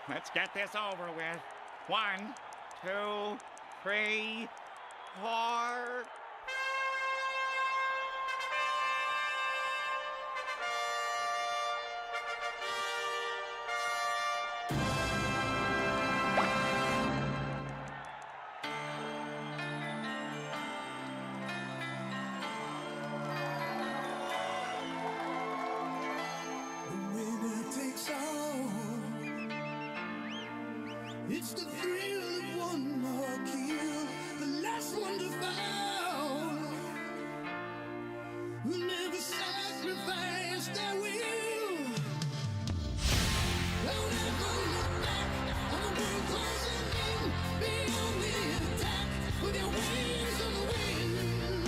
Let's get this over with. 1, 2, 3, 4. It's the thrill of one more kill, the last one to fall. Who never sacrificed their will. Don't ever look back on the world closing in. Beyond the attack with your wings of the wind.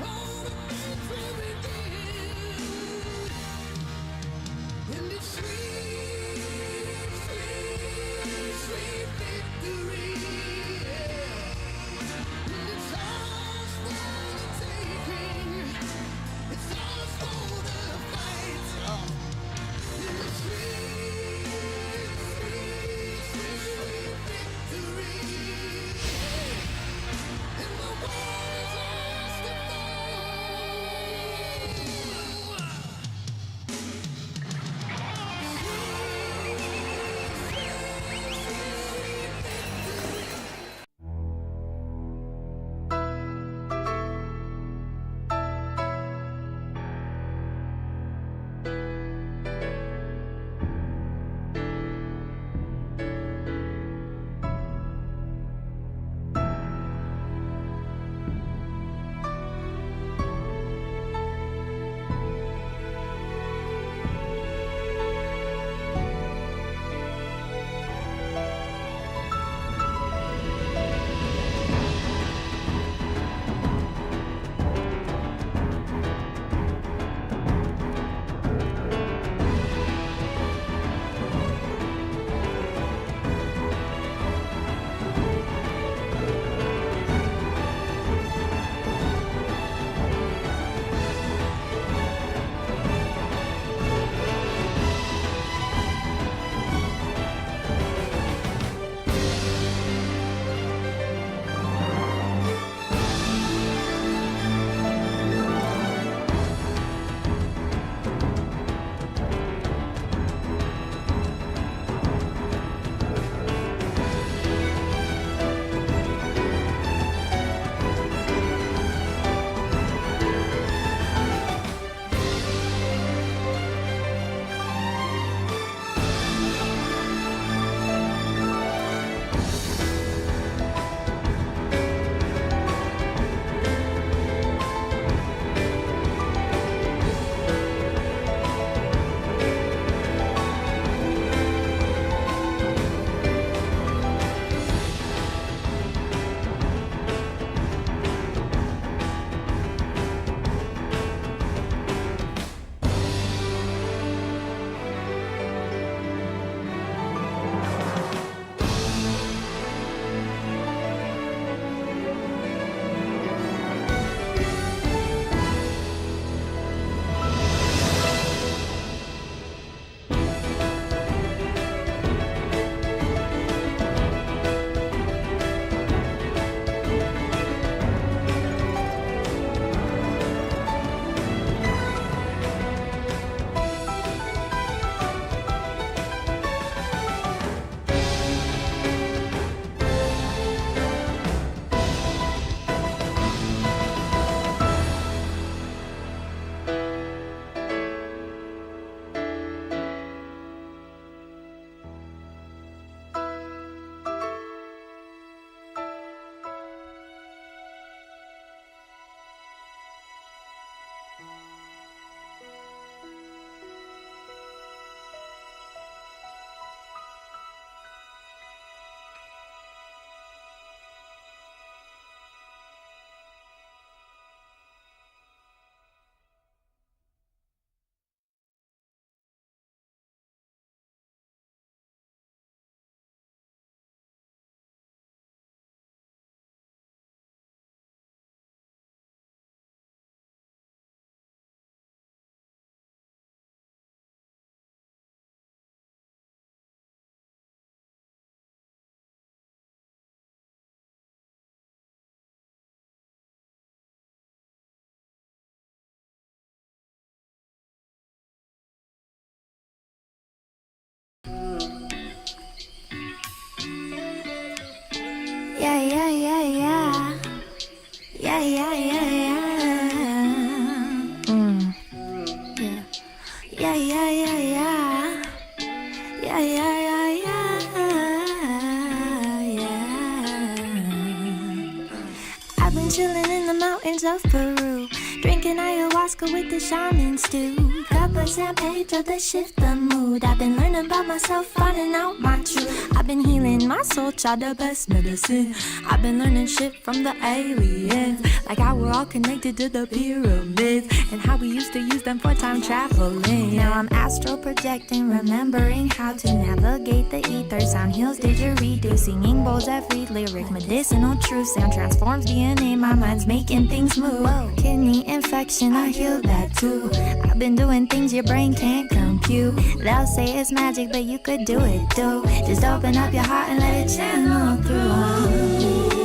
All the things will begin. And it's sweet, sweet, sweet. when chillin' in the mountains of Peru, drinking ayahuasca with the shaman stew. Cup of champagne to shift the mood. I've been learning about myself, finding out my truth. I've been healing my soul, tried the best medicine. I've been learning shit from the aliens, like how we're all connected to the pyramids, and how we used to use them for time traveling. Now I'm astral projecting, remembering how to navigate the ether. Sound heals didgeridoo, singing bowls every lyric, medicinal truth. Sound transforms DNA, my mind's making things move. Whoa. Kidney infection, I healed that too. I've been doing things your brain can't compute. They'll say it's magic, but you could do it too. Just open up your heart and let it channel through.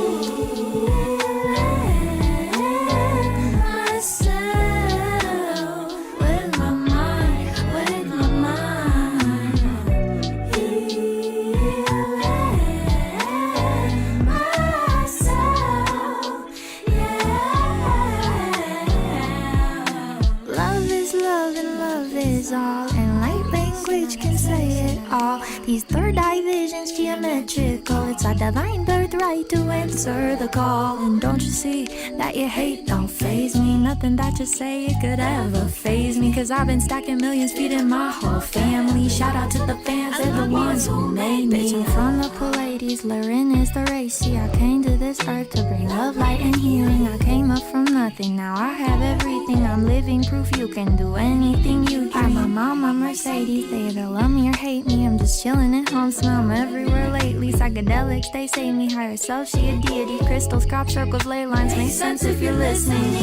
All, and light language can say it all. These third eye visions geometrical. It's our divine birthright to answer the call. And don't you see that your hate don't faze me? Nothing that you say it could ever faze me, cause I've been stacking millions, feeding my whole family. Shout out to the fans, they're the ones who made me. Bitch, I'm from the Pleiades, luring is the race. See, I came to this earth to bring love, light, and healing. I came up from nothing, now I have everything. I'm living proof you can do anything you dream. My mama Mercedes, they either love me or hate me. I'm just chilling at home, smell 'em everywhere lately. Psychedelics, they save me. Higher self, she a deity. Crystals, crop circles, ley lines, make sense if you're listening.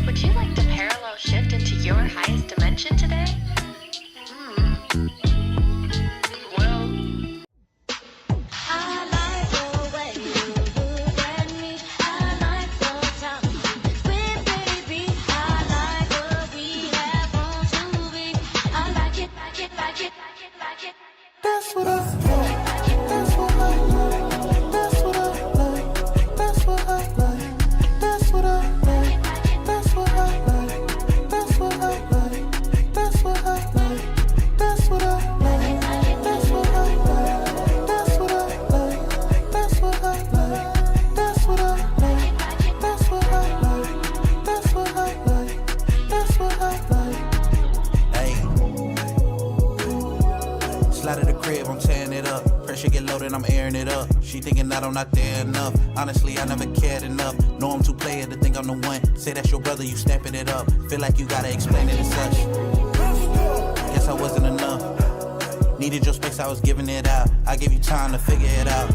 Would you like to parallel shift into your highest dimension today? Well, I like the way you look at me. I like the time we spend, baby. I like what we have on TV. I like it, like it, like it, like it, like it. That's what I like. That's what I like. That's what I like. That's what I like. That's what I like. I'm tearing it up. Pressure get loaded, I'm airing it up. She thinking that I'm not there enough. Honestly, I never cared enough. Know I'm too player to think I'm the one. Say that's your brother, you stamping it up. Feel like you gotta explain it as such. Guess I wasn't enough. Needed your space, I was giving it out. I gave you time to figure it out.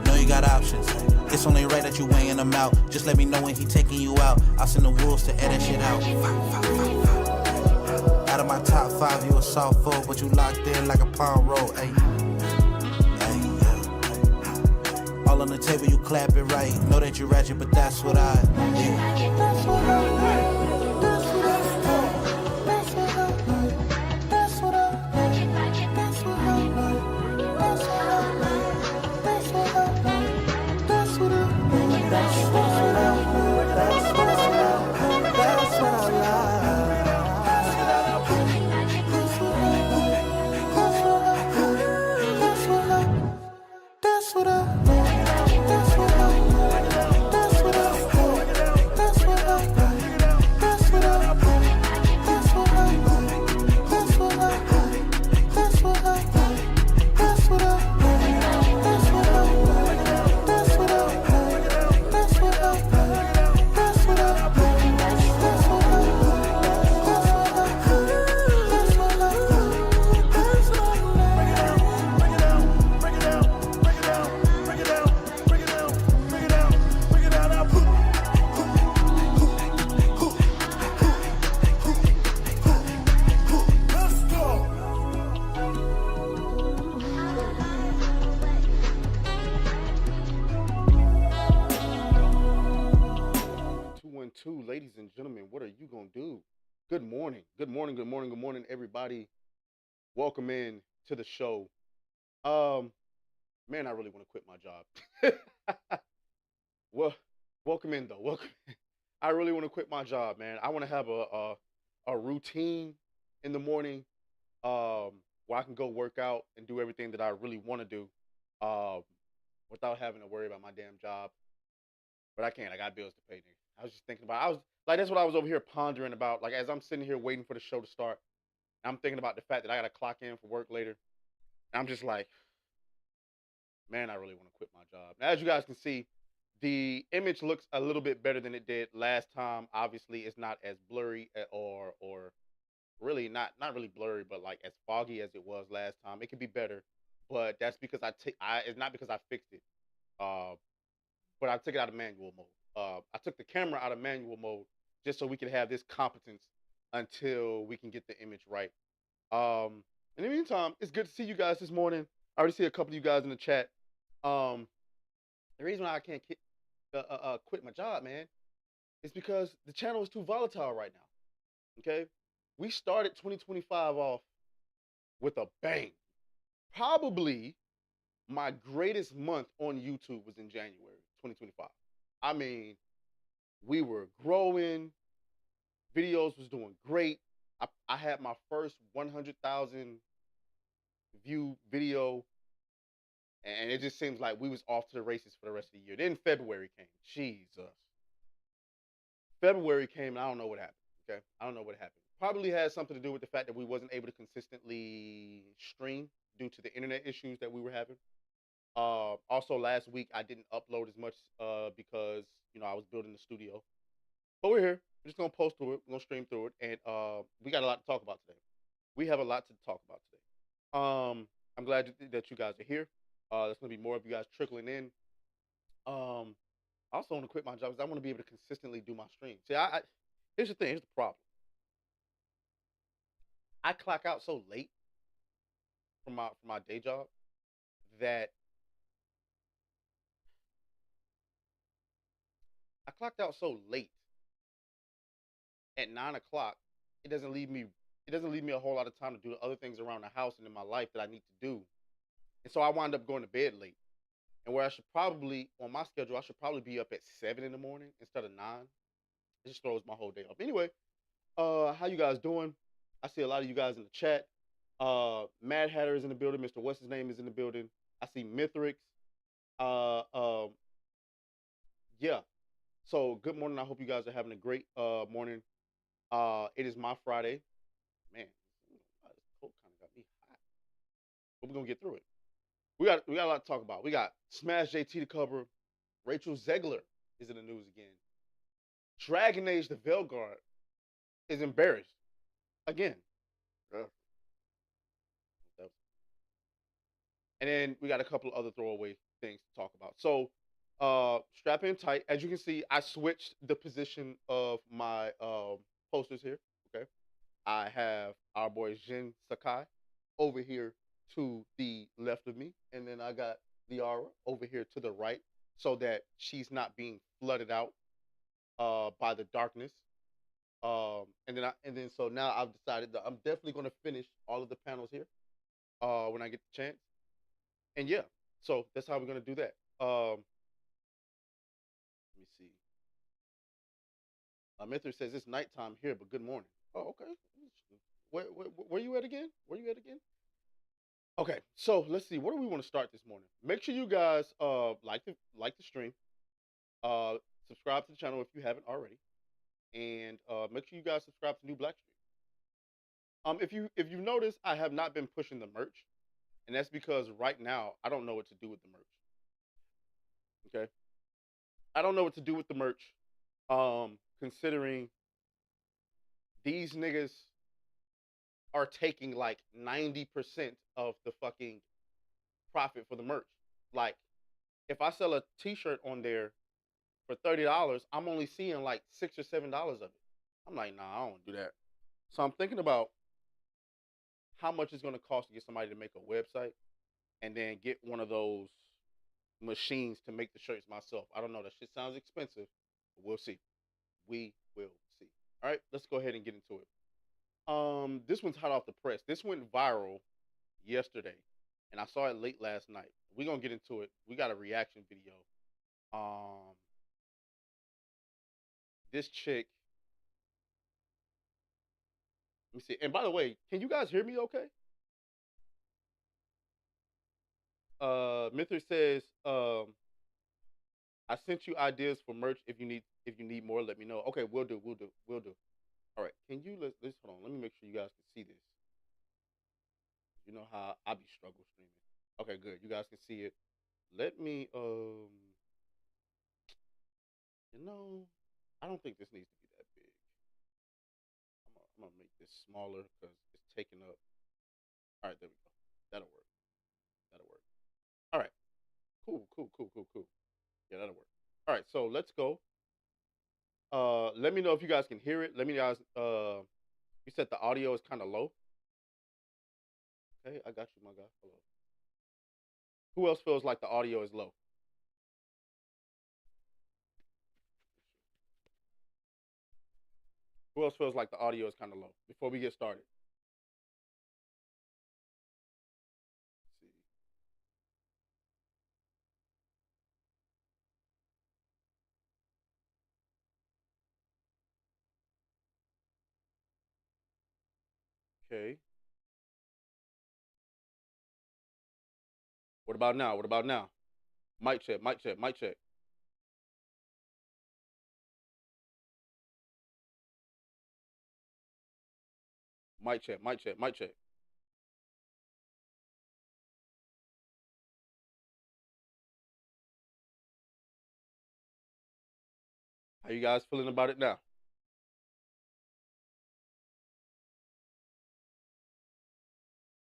Know you got options. It's only right that you weighing them out. Just let me know when he taking you out. I'll send the wolves to edit shit out. Out of my top 5, you a soft foe, but you locked in like a palm roll, ayy. All on the table, you clap it right. Know that you ratchet, but that's what I do. That's what I like. That's what I like. That's what I like. That's what I like. That's what I like. That's what I like. That's what I like. That's what I like. That's what I like. That's what I like. That's what I like. ladies and gentlemen, what are you gonna do? Good morning, good morning, good morning, good morning, everybody. Welcome in to the show. Man, I really want to quit my job. Well, welcome in though. Welcome. I really want to quit my job, man. I want to have a routine in the morning, where I can go work out and do everything that I really want to do, um, without having to worry about my damn job. But I can't. I got bills to pay. Nigga. I was just thinking about. I was like, that's what I was over here pondering about. Like as I'm sitting here waiting for the show to start, I'm thinking about the fact that I got to clock in for work later. And I'm just like, man, I really want to quit my job. Now, as you guys can see, the image looks a little bit better than it did last time. Obviously, it's not as blurry or really not really blurry, but like as foggy as it was last time. It could be better, but that's because it's not because I fixed it. Uh, but I took it out of manual mode. I took the camera out of manual mode just so we can have this competence until we can get the image right. In the meantime, it's good to see you guys this morning. I already see a couple of you guys in the chat. The reason why I can't quit my job, man, is because the channel is too volatile right now. Okay, we started 2025 off with a bang. Probably my greatest month on YouTube was in January 2025. I mean, we were growing, videos was doing great. I had my first 100,000 view video, and it just seems like we was off to the races for the rest of the year. Then February came. Jesus. February came, and I don't know what happened. Okay, I don't know what happened. Probably had something to do with the fact that we wasn't able to consistently stream due to the internet issues that we were having. Also, last week I didn't upload as much because I was building the studio. But we're here. We're just gonna post through it. We're gonna stream through it, and we got a lot to talk about today. We have a lot to talk about today. I'm glad that you guys are here. There's gonna be more of you guys trickling in. I also want to quit my job because I want to be able to consistently do my stream. See, here's the thing. Here's the problem. I clock out so late from my day job that I clocked out so late at 9 o'clock. It doesn't leave me a whole lot of time to do the other things around the house and in my life that I need to do. And so I wind up going to bed late. And where I should probably, on my schedule, I should probably be up at 7 in the morning instead of 9. It just throws my whole day off. Anyway, how you guys doing? I see a lot of you guys in the chat. Mad Hatter is in the building. Mr. What's his name is in the building. I see Mithrix. Yeah. So good morning. I hope you guys are having a great morning. It is my Friday. Man, this cold kind of got me hot. But we're gonna get through it. We got a lot to talk about. We got SmashJT to cover. Rachel Zegler is in the news again. Dragon Age the Veilguard is embarrassed again. And then we got a couple of other throwaway things to talk about. So strap in tight. As you can see, I switched the position of my posters here. Okay, I have our boy Jin Sakai over here to the left of me, and then I got Liara over here to the right, so that she's not being flooded out by the darkness. And then so now I've decided that I'm definitely going to finish all of the panels here when I get the chance. And yeah, so that's how we're going to do that. Let me see. Mithra says it's nighttime here, but good morning. Oh, okay. Where you at again? Where you at again? Okay, so let's see. Where do we want to start this morning? Make sure you guys like the stream, subscribe to the channel if you haven't already, and make sure you guys subscribe to New Black Stream. If you notice, I have not been pushing the merch, and that's because right now I don't know what to do with the merch. Okay, I don't know what to do with the merch, considering these niggas are taking like 90% of the fucking profit for the merch. Like, if I sell a t-shirt on there for $30, I'm only seeing like $6 or $7 of it. I'm like, nah, I don't want to do that. So I'm thinking about how much it's going to cost to get somebody to make a website and then get one of those machines to make the shirts myself. I don't know. That shit sounds expensive, but we'll see. We will All right, let's go ahead and get into it. This one's hot off the press. This went viral yesterday, and I saw it late last night. We're gonna get into it. We got a reaction video. This chick. Let me see. And by the way, can you guys hear me okay? Mithra says, I sent you ideas for merch. If you need more, let me know. Okay, we'll do. All right. Can you let's hold on. Let me make sure you guys can see this. You know how I be struggle streaming. Okay, good. You guys can see it. Let me I don't think this needs to be that big. I'm gonna make this smaller because it's taking up. All right, there we go. That'll work. All right. Cool. Yeah, that'll work. All right, so let's go. Let me know if you guys can hear it. Let me guys. You said the audio is kind of low. Okay, I got you, my guy. Hello. Who else feels like the audio is low? Who else feels like the audio is kind of low? Before we get started. Let's see. Okay. What about now? Mic check. Mic check. How you guys feeling about it now?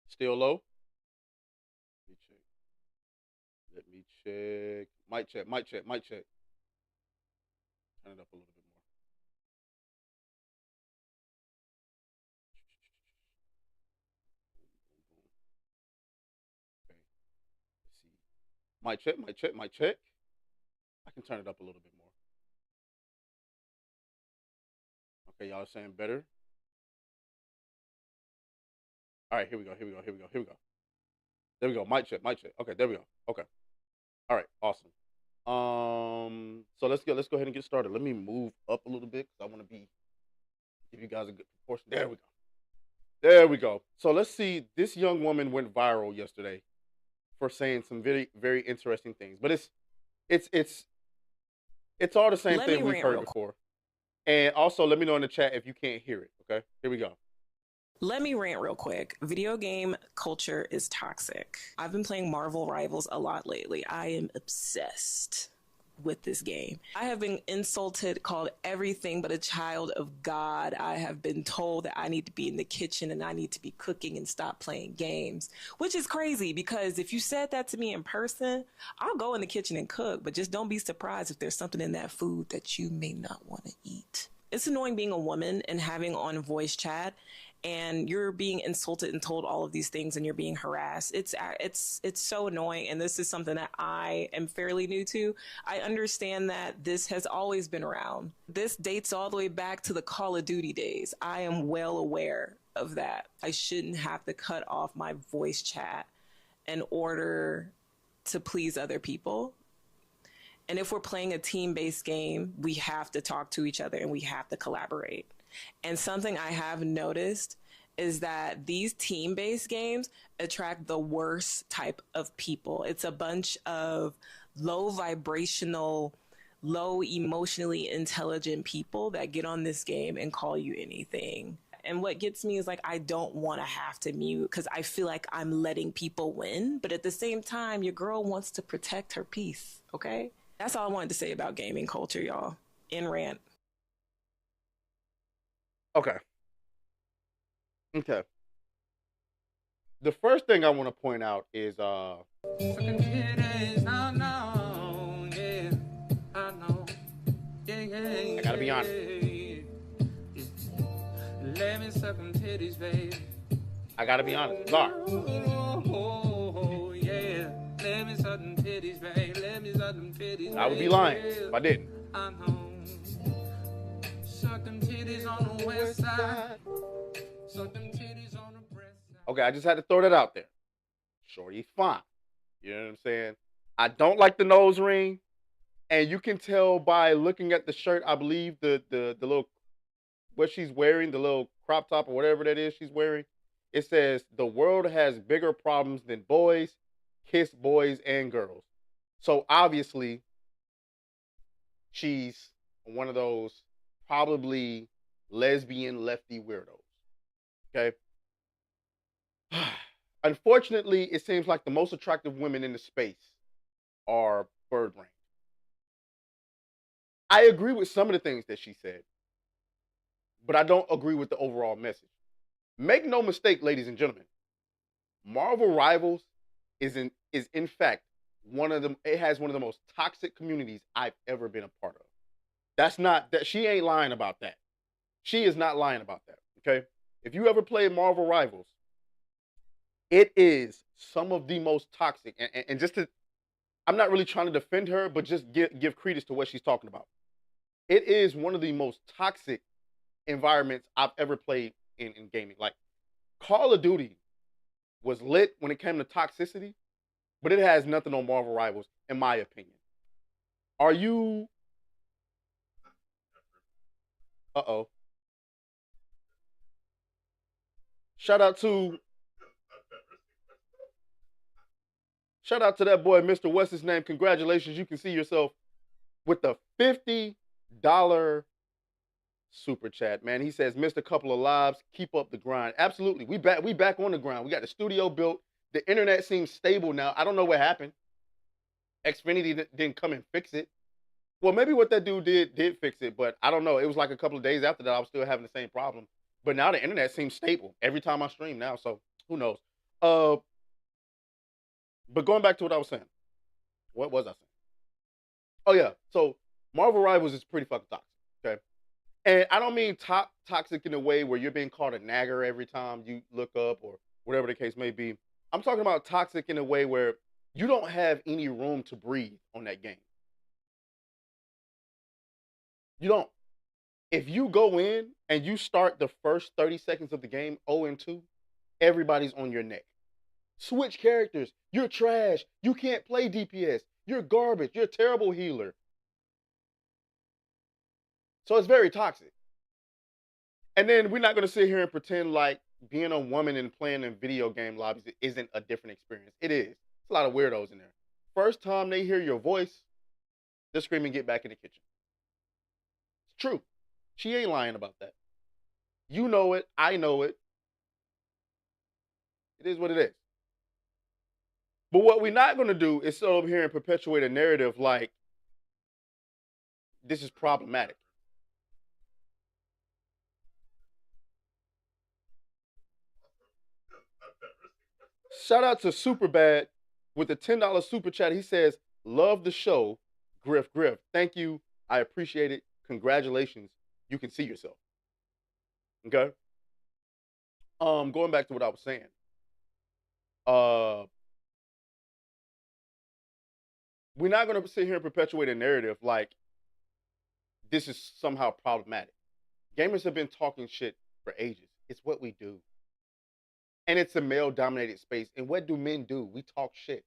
Still low? Let me check. Mic check. Turn it up a little bit more. Okay. Let's see. Mic check. I can turn it up a little bit more. Okay, y'all are saying better. All right, here we go. There we go. Mic check. Okay, there we go. Okay. All right, awesome. So let's go ahead and get started. Let me move up a little bit because I want to give you guys a good proportion. There we go. So let's see. This young woman went viral yesterday for saying some very, very interesting things. But it's all the same thing we've heard before. And also, let me know in the chat if you can't hear it. Okay, here we go. Let me rant real quick. Video game culture is toxic. I've been playing Marvel Rivals a lot lately. I am obsessed with this game. I have been insulted, called everything but a child of God. I have been told that I need to be in the kitchen and I need to be cooking and stop playing games, which is crazy because if you said that to me in person, I'll go in the kitchen and cook, but just don't be surprised if there's something in that food that you may not want to eat. It's annoying being a woman and having on voice chat and you're being insulted and told all of these things and you're being harassed. It's so annoying. And this is something that I am fairly new to. I understand that this has always been around. This dates all the way back to the Call of Duty days. I am well aware of that. I shouldn't have to cut off my voice chat in order to please other people. And if we're playing a team-based game, we have to talk to each other and we have to collaborate. And something I have noticed is that these team-based games attract the worst type of people. It's a bunch of low vibrational, low emotionally intelligent people that get on this game and call you anything. And what gets me is like, I don't want to have to mute because I feel like I'm letting people win. But at the same time, your girl wants to protect her peace. Okay? That's all I wanted to say about gaming culture, y'all. In rant. Okay. The first thing I want to point out is I gotta be honest. I gotta be honest. Sorry. I would be lying if I didn't. on the west side. Suck them titties on the breast side. Okay, I just had to throw that out there. Shorty's fine. You know what I'm saying? I don't like the nose ring. And you can tell by looking at the shirt, I believe the little, what she's wearing, the little crop top or whatever that is she's wearing, it says, the world has bigger problems than boys, kiss boys and girls. So obviously, she's one of those probably lesbian lefty weirdos. Okay? Unfortunately, it seems like the most attractive women in the space are bird brain. I agree with some of the things that she said, but I don't agree with the overall message. Make no mistake, ladies and gentlemen, Marvel Rivals is in fact it has one of the most toxic communities I've ever been a part of. That's not that she ain't lying about that. She is not lying about that. Okay? If you ever played Marvel Rivals, it is some of the most toxic, and just to, I'm not really trying to defend her, but just give credence to what she's talking about. It is one of the most toxic environments I've ever played in gaming. Like, Call of Duty was lit when it came to toxicity, but it has nothing on Marvel Rivals, in my opinion. Are you... Uh-oh. Shout out to that boy, Mr. What's his name. Congratulations. You can see yourself with the $50 super chat, man. He says, missed a couple of lives. Keep up the grind. Absolutely. We back on the grind. We got the studio built. The internet seems stable now. I don't know what happened. Xfinity didn't come and fix it. Well, maybe what that dude did fix it, but I don't know. It was like a couple of days after that, I was still having the same problem. But now the internet seems stable every time I stream now, so who knows? But going back to what I was saying. What was I saying? Oh, yeah. So Marvel Rivals is pretty fucking toxic, okay? And I don't mean toxic in a way where you're being called a nagger every time you look up or whatever the case may be. I'm talking about toxic in a way where you don't have any room to breathe on that game. You don't. If you go in and you start the first 30 seconds of the game 0-2, everybody's on your neck. Switch characters. You're trash. You can't play DPS. You're garbage. You're a terrible healer. So it's very toxic. And then we're not going to sit here and pretend like being a woman and playing in video game lobbies isn't a different experience. It is. It's a lot of weirdos in there. First time they hear your voice, they're screaming, get back in the kitchen. It's true. She ain't lying about that. You know it. I know it. It is what it is. But what we're not going to do is sit over here and perpetuate a narrative like this is problematic. Shout out to Superbad with the $10 super chat. He says, love the show, Griff. Thank you. I appreciate it. Congratulations. You can see yourself. Okay? Going back to what I was saying. We're not going to sit here and perpetuate a narrative like this is somehow problematic. Gamers have been talking shit for ages. It's what we do. And it's a male-dominated space. And what do men do? We talk shit.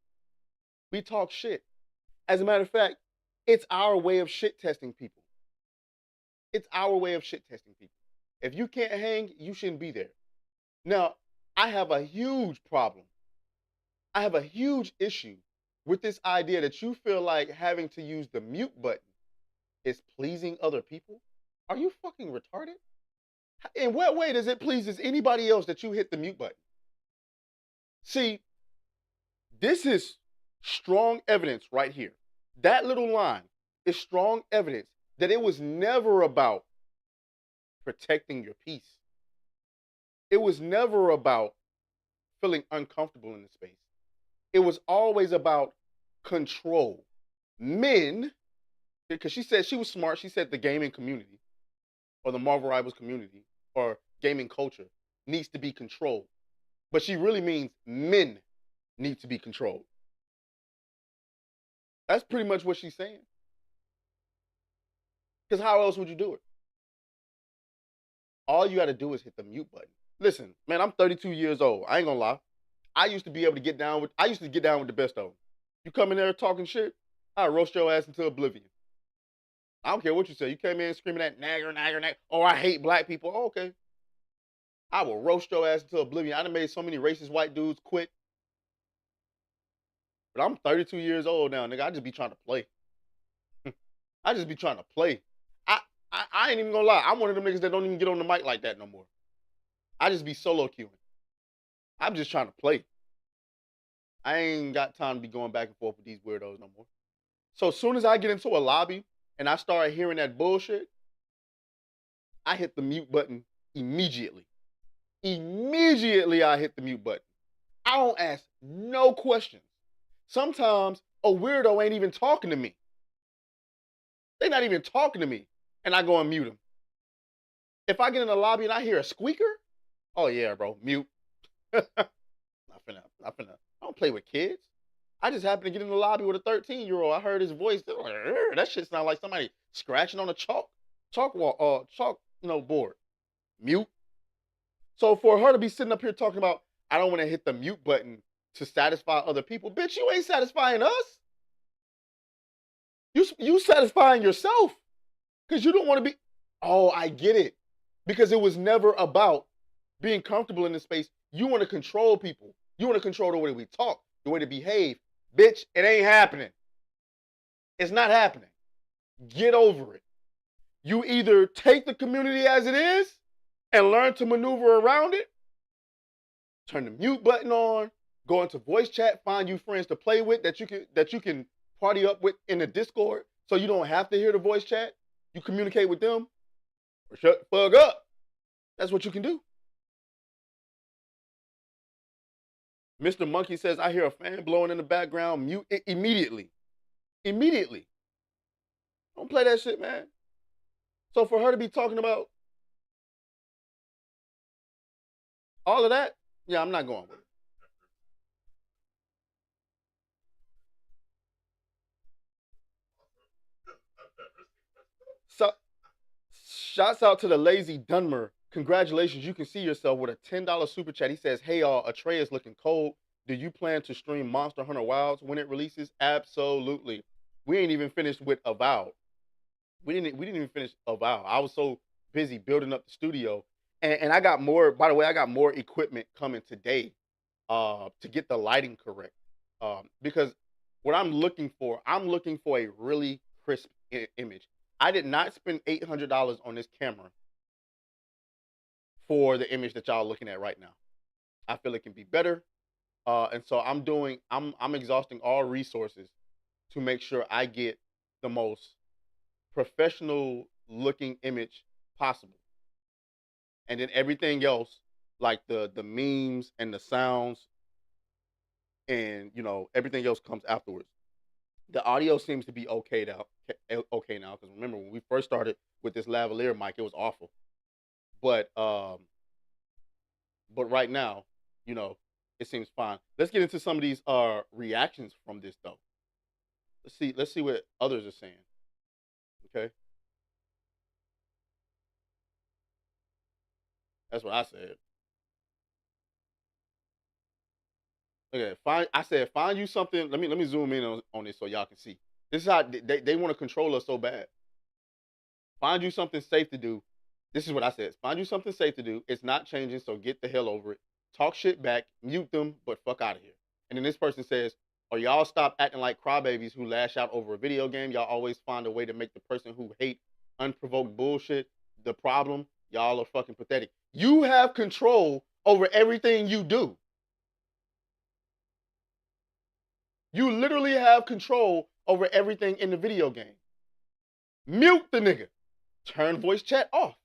We talk shit. As a matter of fact, it's our way of shit testing people. It's our way of shit testing people. If you can't hang, you shouldn't be there. Now, I have a huge problem. I have a huge issue with this idea that you feel like having to use the mute button is pleasing other people. Are you fucking retarded? In what way does it pleases anybody else that you hit the mute button? See, this is strong evidence right here. That little line is strong evidence that it was never about protecting your peace. It was never about feeling uncomfortable in the space. It was always about control. Men, because she said she was smart, she said the gaming community or the Marvel Rivals community or gaming culture needs to be controlled. But she really means men need to be controlled. That's pretty much what she's saying. Because how else would you do it? All you got to do is hit the mute button. Listen, man, I'm 32 years old. I ain't gonna lie. I used to be able to get down with the best of them. You come in there talking shit, I roast your ass into oblivion. I don't care what you say. You came in screaming at nagger, nagger, nagger. Oh, I hate black people. Oh, okay. I will roast your ass into oblivion. I done made so many racist white dudes quit. But I'm 32 years old now, nigga. I just be trying to play. I just be trying to play. I ain't even gonna lie. I'm one of them niggas that don't even get on the mic like that no more. I just be solo queuing. I'm just trying to play. I ain't got time to be going back and forth with these weirdos no more. So as soon as I get into a lobby and I start hearing that bullshit, I hit the mute button immediately. Immediately I hit the mute button. I don't ask no questions. Sometimes a weirdo ain't even talking to me. They're not even talking to me. And I go and mute them. If I get in the lobby and I hear a squeaker, oh yeah, bro, mute. Not finna. I don't play with kids. I just happened to get in the lobby with a 13-year-old. I heard his voice. Like, that shit sound like somebody scratching on a chalk board. Mute. So for her to be sitting up here talking about, I don't want to hit the mute button to satisfy other people. Bitch, you ain't satisfying us. You satisfying yourself. Because you don't want to be, oh, I get it. Because it was never about being comfortable in this space. You want to control people. You want to control the way we talk, the way to behave. Bitch, it ain't happening. It's not happening. Get over it. You either take the community as it is and learn to maneuver around it, turn the mute button on, go into voice chat, find you friends to play with that you can party up with in the Discord so you don't have to hear the voice chat. You communicate with them, or shut the fuck up. That's what you can do. Mr. Monkey says, I hear a fan blowing in the background. Mute it immediately. Immediately. Don't play that shit, man. So for her to be talking about all of that, yeah, I'm not going with it. So, shouts out to the lazy Dunmer. Congratulations, you can see yourself with a $10 super chat. He says, hey y'all, Atreya is looking cold. Do you plan to stream Monster Hunter Wilds when it releases? Absolutely. We ain't even finished with Avowed. We didn't even finish Avowed. I was so busy building up the studio. And I got more, by the way, I got more equipment coming today to get the lighting correct. Because what I'm looking for a really crisp image. I did not spend $800 on this camera for the image that y'all looking at right now. I feel it can be better. And so I'm exhausting all resources to make sure I get the most professional looking image possible. And then everything else, like the memes and the sounds and, you know, everything else comes afterwards. The audio seems to be okay now, because remember when we first started with this lavalier mic, it was awful. But right now, you know, it seems fine. Let's get into some of these reactions from this though. Let's see what others are saying. Okay. That's what I said. Okay, find you something. Let me zoom in on this so y'all can see. This is how they want to control us so bad. Find you something safe to do. This is what I said. Find you something safe to do. It's not changing, so get the hell over it. Talk shit back, mute them, but fuck out of here. And then this person says, or y'all stop acting like crybabies who lash out over a video game. Y'all always find a way to make the person who hate unprovoked bullshit the problem. Y'all are fucking pathetic. You have control over everything you do. You literally have control over everything in the video game. Mute the nigga. Turn voice chat off.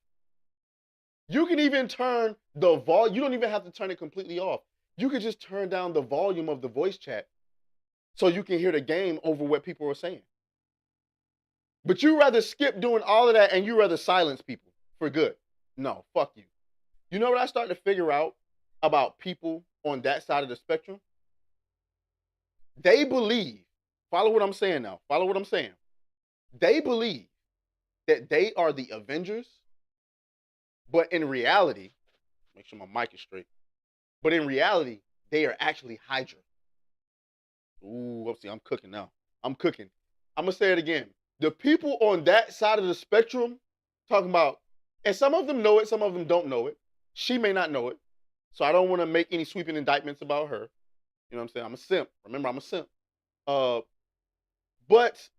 You can even turn the volume. You don't even have to turn it completely off. You can just turn down the volume of the voice chat so you can hear the game over what people are saying. But you rather skip doing all of that and you rather silence people for good. No, fuck you. You know what I started to figure out about people on that side of the spectrum? They believe, follow what I'm saying now, follow what I'm saying. They believe that they are the Avengers But in reality, make sure my mic is straight. But in reality, they are actually Hydra. Ooh, see, I'm cooking now. I'm cooking. I'm gonna say it again. The people on that side of the spectrum talking about, and some of them know it, some of them don't know it. She may not know it, so I don't want to make any sweeping indictments about her. You know what I'm saying? I'm a simp. Remember, I'm a simp. But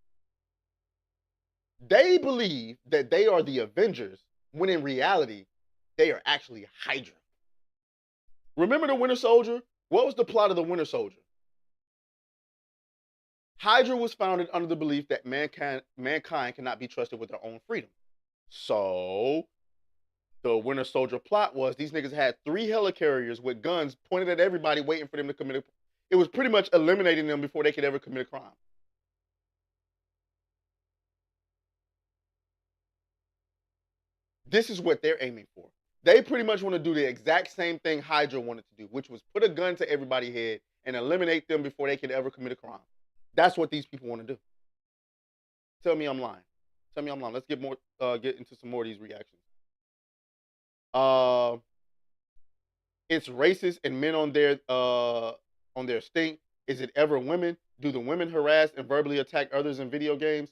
they believe that they are the Avengers when in reality, they are actually Hydra. Remember the Winter Soldier? What was the plot of the Winter Soldier? Hydra was founded under the belief that mankind cannot be trusted with their own freedom. So the Winter Soldier plot was these niggas had 3 helicarriers with guns pointed at everybody waiting for them to commit it was pretty much eliminating them before they could ever commit a crime. This is what they're aiming for. They pretty much want to do the exact same thing Hydra wanted to do, which was put a gun to everybody's head and eliminate them before they could ever commit a crime. That's what these people want to do. Tell me I'm lying. Tell me I'm lying. Let's get into some more of these reactions. It's racist and men on their stink. Is it ever women? Do the women harass and verbally attack others in video games?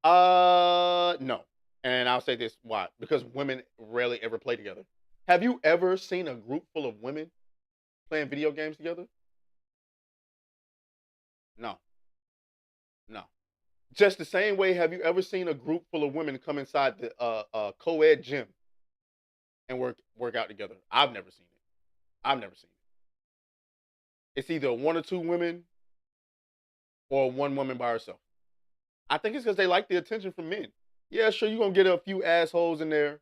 No. And I'll say this, why? Because women rarely ever play together. Have you ever seen a group full of women playing video games together? No. No. Just the same way, have you ever seen a group full of women come inside the co-ed gym and work out together? I've never seen it. I've never seen it. It's either 1 or 2 women or 1 woman by herself. I think it's because they like the attention from men. Yeah, sure, you're going to get a few assholes in there,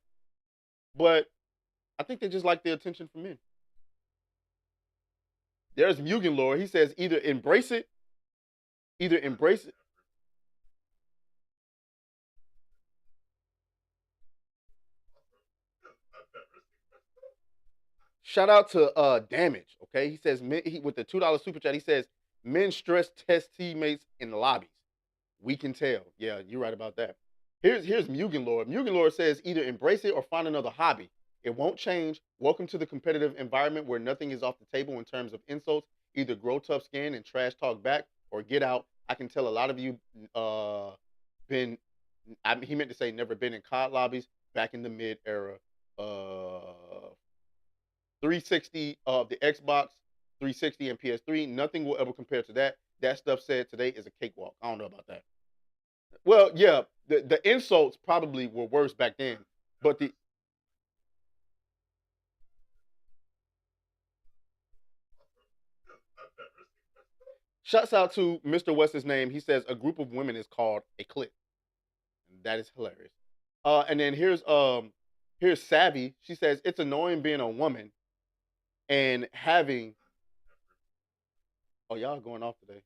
but I think they just like the attention from men. There's Mugen Lord. He says either embrace it. Shout out to Damage, okay? He says, with the $2 super chat, he says, men stress test teammates in the lobbies. We can tell. Yeah, you're right about that. Here's Mugen Lord. Mugen Lord says either embrace it or find another hobby. It won't change. Welcome to the competitive environment where nothing is off the table in terms of insults. Either grow tough skin and trash talk back or get out. I can tell a lot of you he meant to say never been in COD lobbies back in the mid-era. 360 of the Xbox, 360 and PS3. Nothing will ever compare to that. That stuff said today is a cakewalk. I don't know about that. Well, yeah, the insults probably were worse back then, but shouts out to Mr. West's name. He says a group of women is called a clique. That is hilarious. And then here's Savvy. She says it's annoying being a woman and having. Oh, y'all going off today.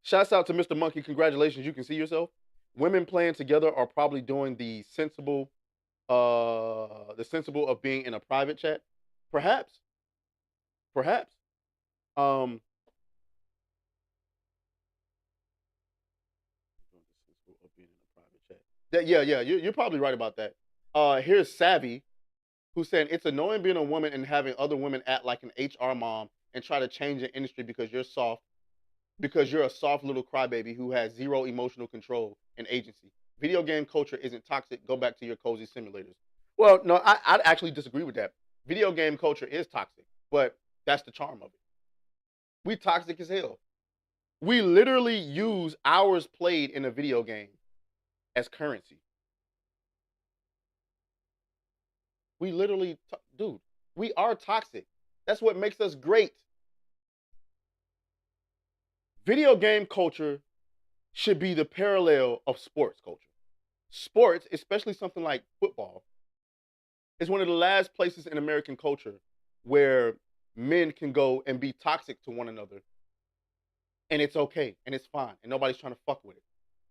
Shouts out to Mr. Monkey. Congratulations. You can see yourself. Women playing together are probably doing the sensible of being in a private chat. Perhaps. Yeah, you're probably right about that. Here's Savvy, who's saying it's annoying being a woman and having other women act like an HR mom and try to change the industry because you're soft, because you're a soft little crybaby who has zero emotional control and agency. Video game culture isn't toxic. Go back to your cozy simulators. Well, no, I'd actually disagree with that. Video game culture is toxic, but that's the charm of it. We toxic as hell. We literally use hours played in a video game as currency. We literally, dude, we are toxic. That's what makes us great. Video game culture should be the parallel of sports culture. Sports, especially something like football, is one of the last places in American culture where men can go and be toxic to one another. And it's okay, and it's fine, and nobody's trying to fuck with it.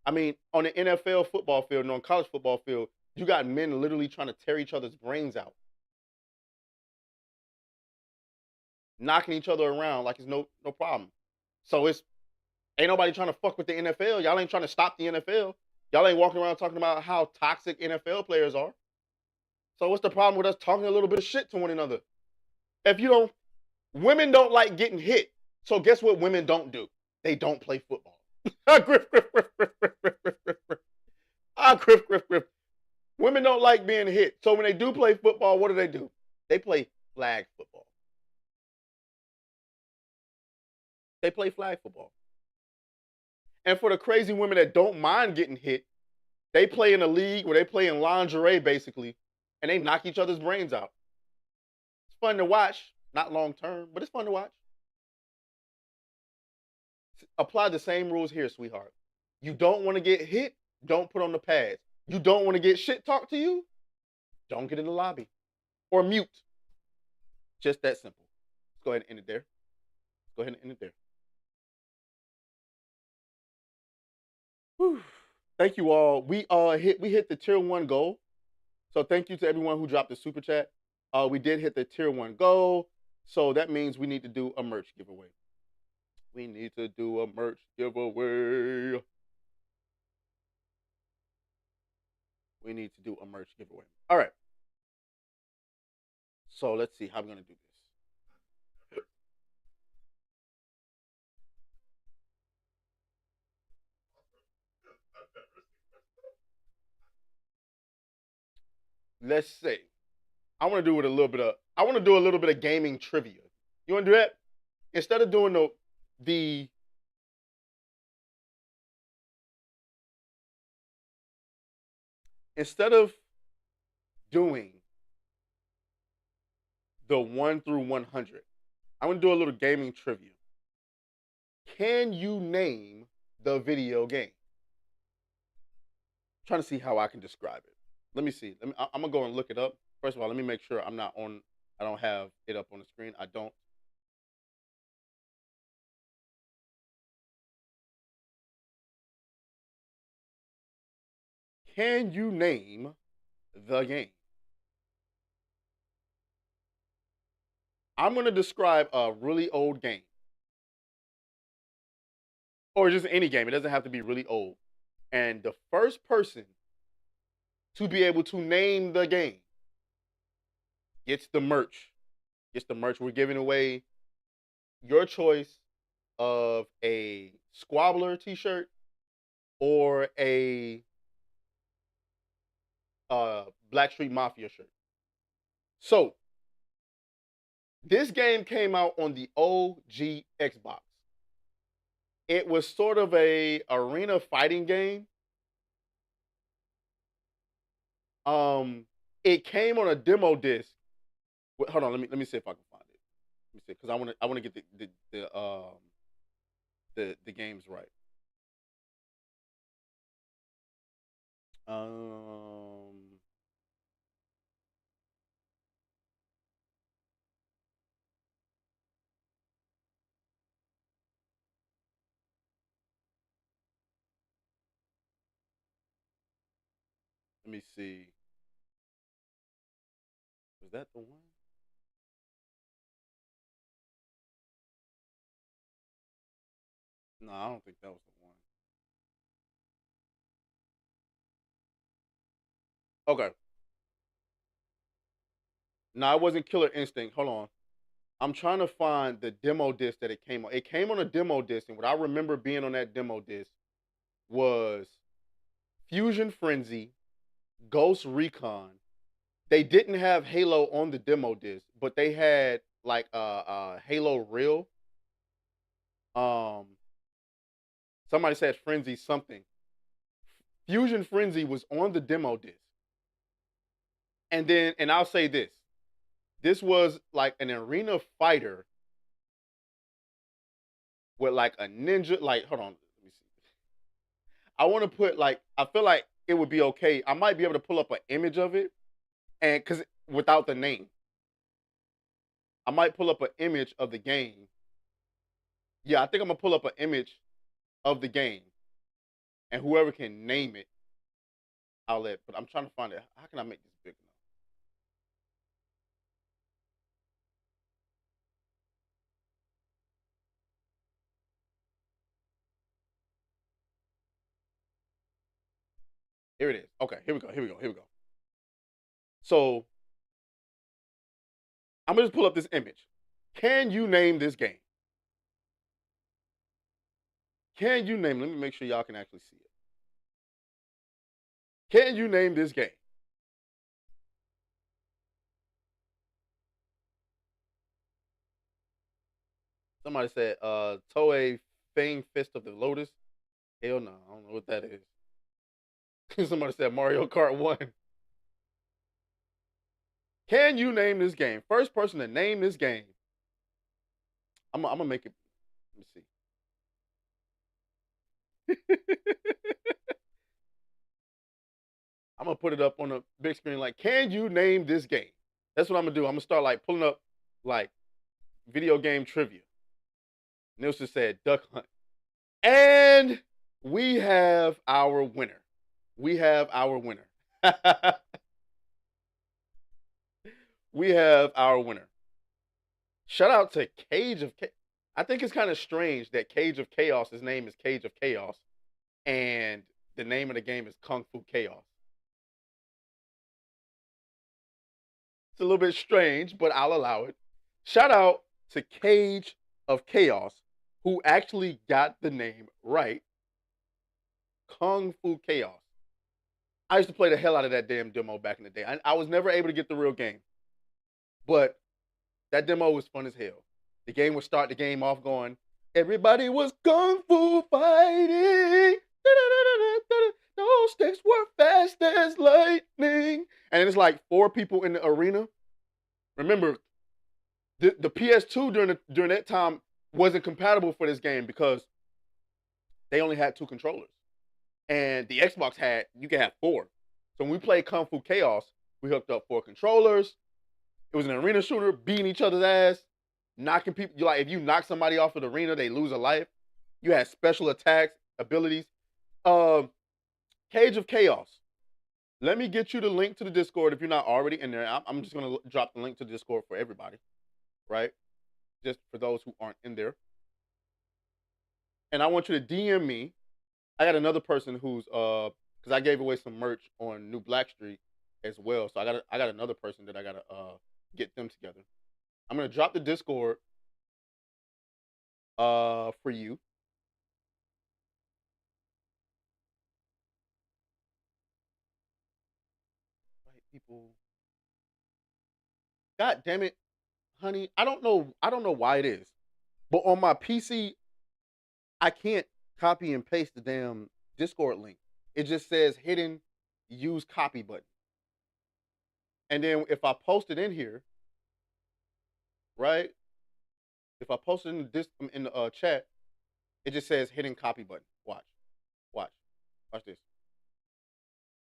I mean, on the NFL football field and on college football field, you got men literally trying to tear each other's brains out. Knocking each other around like it's no problem. So it's Ain't nobody trying to fuck with the NFL. Y'all ain't trying to stop the NFL. Y'all ain't walking around talking about how toxic NFL players are. So what's the problem with us talking a little bit of shit to one another? If you don't, women don't like getting hit. So guess what women don't do? They don't play football. Griff, griff, griff, griff, griff, griff, griff, griff, griff. Griff, griff, griff. Women don't like being hit. So when they do play football, what do? They play flag football. They play flag football. And for the crazy women that don't mind getting hit, they play in a league where they play in lingerie, basically, and they knock each other's brains out. It's fun to watch. Not long term, but it's fun to watch. Apply the same rules here, sweetheart. You don't want to get hit, don't put on the pads. You don't want to get shit talked to you, don't get in the lobby. Or mute. Just that simple. Let's go ahead and end it there. Go ahead and end it there. Whew. Thank you all. We hit the tier 1 goal. So thank you to everyone who dropped the super chat. We did hit the tier 1 goal. So that means we need to do a merch giveaway. We need to do a merch giveaway. We need to do a merch giveaway. All right. So let's see how we're going to do this. Let's see. I want to do a little bit of gaming trivia. You want to do that? Instead of doing instead of doing the 1 through 100, I want to do a little gaming trivia. Can you name the video game? I'm trying to see how I can describe it. Let me see. I'm gonna go and look it up. First of all, let me make sure I don't have it up on the screen. I don't. Can you name the game? I'm going to describe a really old game. Or just any game. It doesn't have to be really old. And the first person to be able to name the game gets the merch. We're giving away your choice of a Squabbler t-shirt or a Blackstreet Mafia shirt. So, this game came out on the OG Xbox. It was sort of a arena fighting game. It came on a demo disc. Hold on, let me see if I can find it. Let me see, because I want to get the games right. Let me see. Was that the one? No, I don't think that was the one. Okay. No, it wasn't Killer Instinct. Hold on. I'm trying to find the demo disc that it came on. It came on a demo disc, and what I remember being on that demo disc was Fusion Frenzy, Ghost Recon. They didn't have Halo on the demo disc, but they had like Halo Real. Somebody said Frenzy something. Fusion Frenzy was on the demo disc. And I'll say this. This was like an arena fighter with like a ninja, like, hold on, let me see. I want to put like, I feel like it would be okay. I might be able to pull up an image of it, and because without the name. I might pull up an image of the game. Yeah, I think I'm gonna pull up an image of the game. And whoever can name it, I'll let, but I'm trying to find it. How can I make this big enough? Here it is. Okay, here we go. So I'm gonna just pull up this image. Can you name this game? Can you name? Let me make sure y'all can actually see it. Can you name this game? Somebody said, Toei Fang Fist of the Lotus. Hell no, I don't know what that is. Somebody said Mario Kart 1. Can you name this game? First person to name this game. I'm gonna make it. Let me see. I'm gonna put it up on the big screen. Like, can you name this game? That's what I'm gonna do. I'm gonna start like pulling up like video game trivia. Nilson said Duck Hunt. And we have our winner. We have our winner. We have our winner. Shout out to Cage of Chaos. I think it's kind of strange that Cage of Chaos, his name is Cage of Chaos, and the name of the game is Kung Fu Chaos. It's a little bit strange, but I'll allow it. Shout out to Cage of Chaos, who actually got the name right. Kung Fu Chaos. I used to play the hell out of that damn demo back in the day. I was never able to get the real game, but that demo was fun as hell. The game would start the game off going, everybody was Kung Fu fighting. Those sticks were fast as lightning. And it's like 4 people in the arena. Remember, the PS2 during that time wasn't compatible for this game because they only had 2 controllers. And the Xbox you could have 4. So when we played Kung Fu Chaos, we hooked up 4 controllers. It was an arena shooter, beating each other's ass, knocking people. Like, if you knock somebody off of the arena, they lose a life. You had special attacks, abilities. Cage of Chaos. Let me get you the link to the Discord if you're not already in there. I'm just going to drop the link to the Discord for everybody, right? Just for those who aren't in there. And I want you to DM me. I got another person who's, because I gave away some merch on New Black Street as well. So I got another person that I got to get them together. I'm going to drop the Discord for you. People, God damn it, honey. I don't know why it is, but on my PC, I can't copy and paste the damn Discord link. It just says hidden use copy button. And then if I post it in here, right? If I post it in the chat, it just says hidden copy button. Watch this.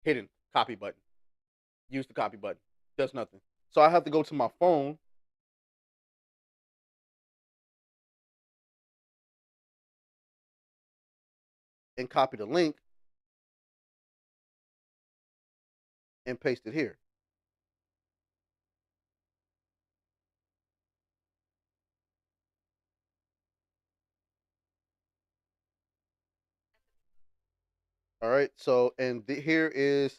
Hidden copy button. Use the copy button. Does nothing. So I have to go to my phone. And copy the link. And paste it here. All right. So, and here is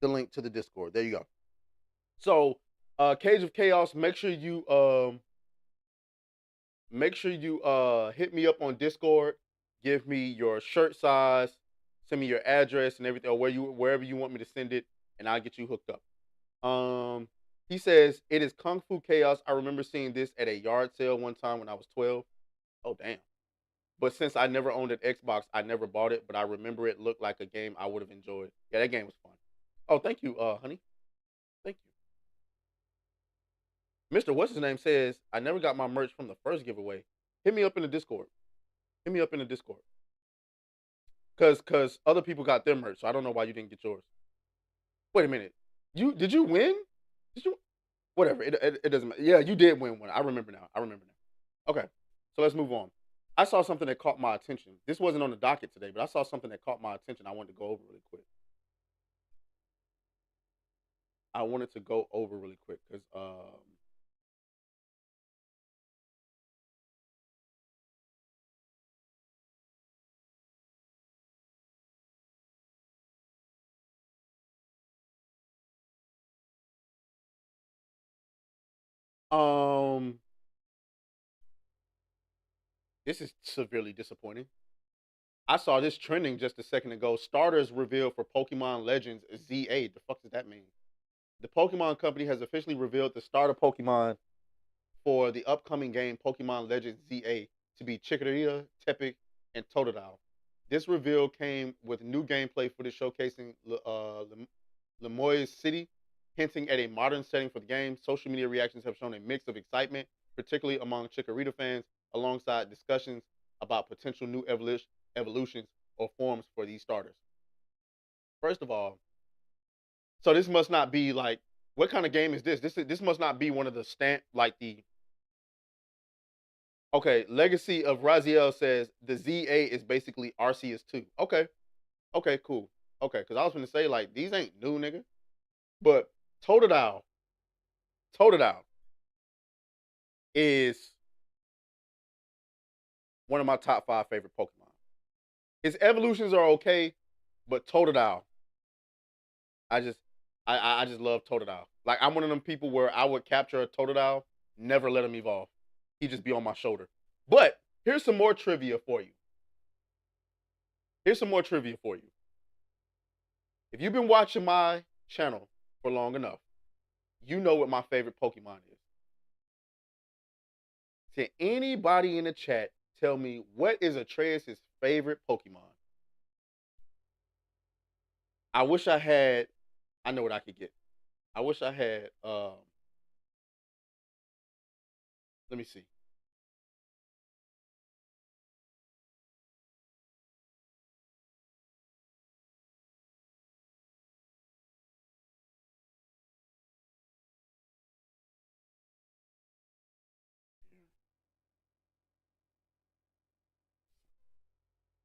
the link to the Discord. There you go. So, Cage of Chaos, make sure you hit me up on Discord. Give me your shirt size, send me your address and everything, or wherever you want me to send it, and I'll get you hooked up. He says it is Kung Fu Chaos. I remember seeing this at a yard sale one time when I was 12. Oh damn. But since I never owned an Xbox, I never bought it, but I remember it looked like a game I would have enjoyed. Yeah, that game was fun. Oh, thank you, honey. Thank you. Mr. What's his name says, I never got my merch from the first giveaway. Hit me up in the Discord. Hit me up in the Discord. Cause other people got their merch, so I don't know why you didn't get yours. Wait a minute. Did you win? Did you? Whatever. It doesn't matter. Yeah, you did win one. I remember now. Okay. So let's move on. I saw something that caught my attention. This wasn't on the docket today, but I saw something that caught my attention. I wanted to go over really quick. Because Um, this is severely disappointing. I saw this trending just a second ago. Starters revealed for Pokemon Legends ZA. The fuck does that mean? The Pokemon Company has officially revealed the starter Pokemon for the upcoming game Pokemon Legends ZA to be Chikorita, Tepig, and Totodile. This reveal came with new gameplay footage showcasing Lemoy's City, hinting at a modern setting for the game. Social media reactions have shown a mix of excitement, particularly among Chikorita fans, alongside discussions about potential new evolutions or forms for these starters. First of all, so this must not be like, what kind of game is this? This must not be one of the okay, Legacy of Raziel says the ZA is basically Arceus 2. Okay. Okay, cool. Okay, because I was going to say, like, these ain't new, nigga. But Totodile is one of my top 5 favorite Pokemon. His evolutions are okay, but Totodile, I just love Totodile. Like, I'm one of them people where I would capture a Totodile, never let him evolve. He'd just be on my shoulder. But here's some more trivia for you. If you've been watching my channel for long enough, you know what my favorite Pokemon is. Can anybody in the chat tell me what is Atreus' favorite Pokemon? I wish I had, I know what I could get. I wish I had, let me see.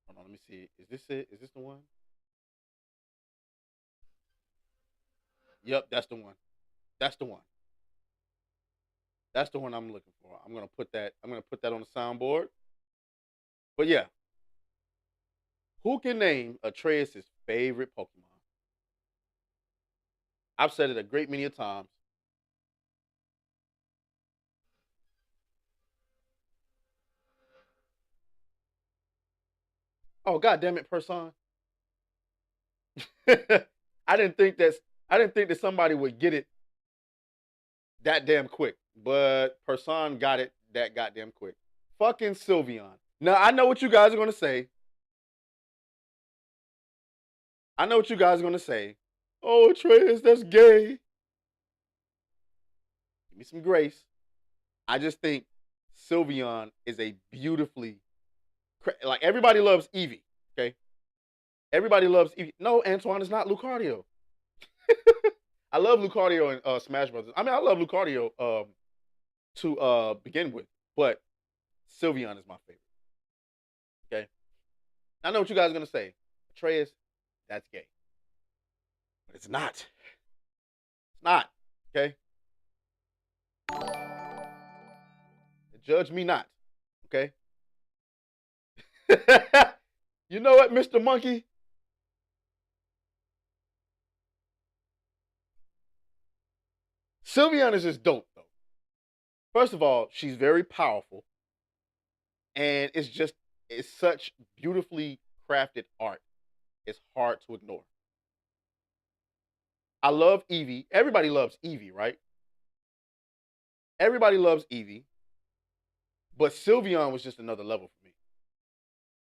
Hold on, let me see. Is this it? Is this the one? Yep, that's the one. That's the one. That's the one I'm looking for. I'm gonna put that on the soundboard. But yeah. Who can name Atreus' favorite Pokemon? I've said it a great many times. Oh, god damn it, Person. I didn't think that somebody would get it that damn quick. But Person got it that goddamn quick. Fucking Sylveon. Now, I know what you guys are going to say. Oh, Atreus, that's gay. Give me some grace. I just think Sylveon is a beautifully, like, everybody loves Eevee, okay? Everybody loves Eevee. No, Antoine, is not Lucario. I love Lucario in Smash Brothers. I mean, I love Lucario to begin with, but Sylveon is my favorite. Okay? I know what you guys are going to say. Atreus, that's gay. But it's not. It's not. Okay? Judge me not. Okay? You know what, Mr. Monkey? Sylveon is just dope, though. First of all, she's very powerful. And it's such beautifully crafted art. It's hard to ignore. I love Eevee. Everybody loves Eevee, right? Everybody loves Eevee. But Sylveon was just another level for me.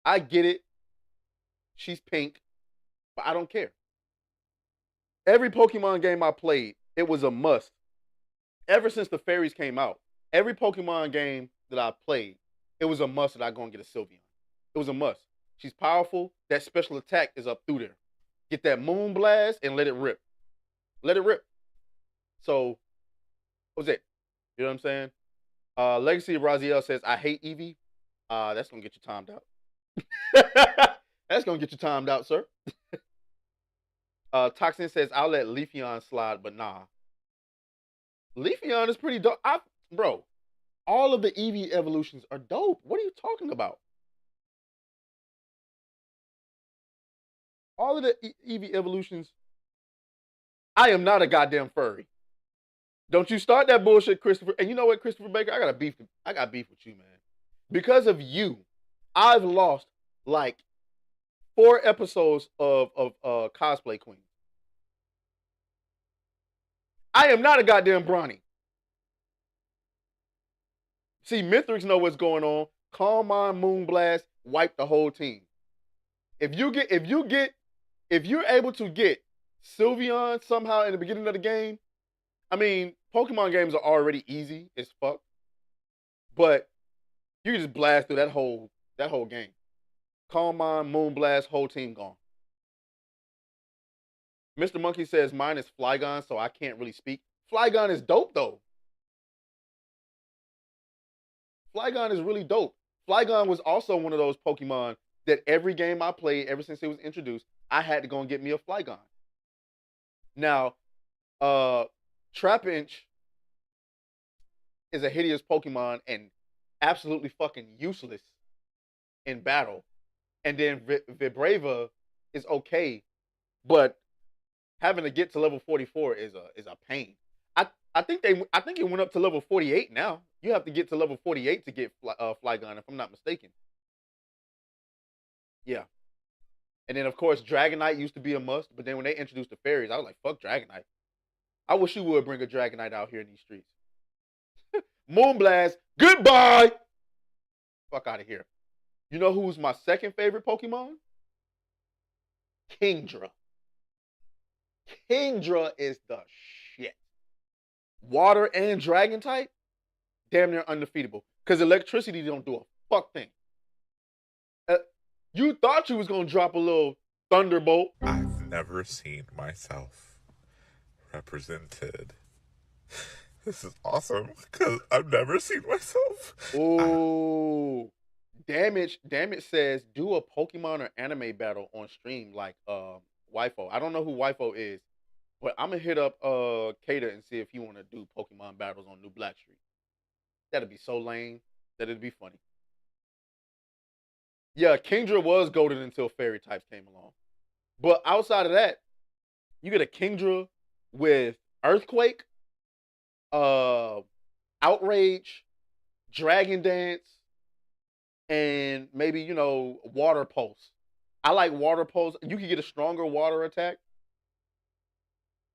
I get it. She's pink. But I don't care. Every Pokemon game I played, it was a must. Ever since the fairies came out, every Pokemon game that I played, it was a must that I go and get a Sylveon. It was a must. She's powerful. That special attack is up through there. Get that Moon Blast and let it rip. Let it rip. So, what was it? You know what I'm saying? Legacy of Raziel says, I hate Eevee. That's going to get you timed out. That's going to get you timed out, sir. Toxin says, I'll let Leafeon slide, but nah. Leafeon is pretty dope. Bro, all of the Eevee evolutions are dope. What are you talking about? All of the Eevee evolutions. I am not a goddamn furry. Don't you start that bullshit, Christopher. And you know what, Christopher Baker? I got beef with you, man. Because of you, I've lost like 4 episodes of Cosplay Queen. I am not a goddamn Bronny. See, Mithrix know what's going on. Calm Mind, Moonblast, wipe the whole team. If you're able to get Sylveon somehow in the beginning of the game, I mean, Pokemon games are already easy as fuck. But you can just blast through that whole game. Calm Mind, Moonblast, whole team gone. Mr. Monkey says mine is Flygon, so I can't really speak. Flygon is dope though. Flygon is really dope. Flygon was also one of those Pokemon that every game I played ever since it was introduced, I had to go and get me a Flygon. Now, Trapinch is a hideous Pokemon and absolutely fucking useless in battle. And then Vibrava is okay, but having to get to level 44 is a pain. I think it went up to level 48 now. You have to get to level 48 to get Flygon, if I'm not mistaken. Yeah. And then, of course, Dragonite used to be a must, but then when they introduced the fairies, I was like, fuck Dragonite. I wish you would bring a Dragonite out here in these streets. Moonblast, goodbye! Fuck out of here. You know who's my second favorite Pokemon? Kingdra. Kingdra is the shit. Water and Dragon type, damn near undefeatable. Because electricity don't do a fuck thing. You thought you was going to drop a little thunderbolt. I've never seen myself represented. This is awesome, because I've never seen myself. Ooh. Damage says, do a Pokemon or anime battle on stream like Wifo. I don't know who Wifo is, but I'm going to hit up Kata and see if he want to do Pokemon battles on New Black Street. That'd be so lame that it'd be funny. Yeah, Kingdra was goated until fairy types came along. But outside of that, you get a Kingdra with Earthquake, Outrage, Dragon Dance, and maybe, Water Pulse. I like Water Pulse. You can get a stronger water attack.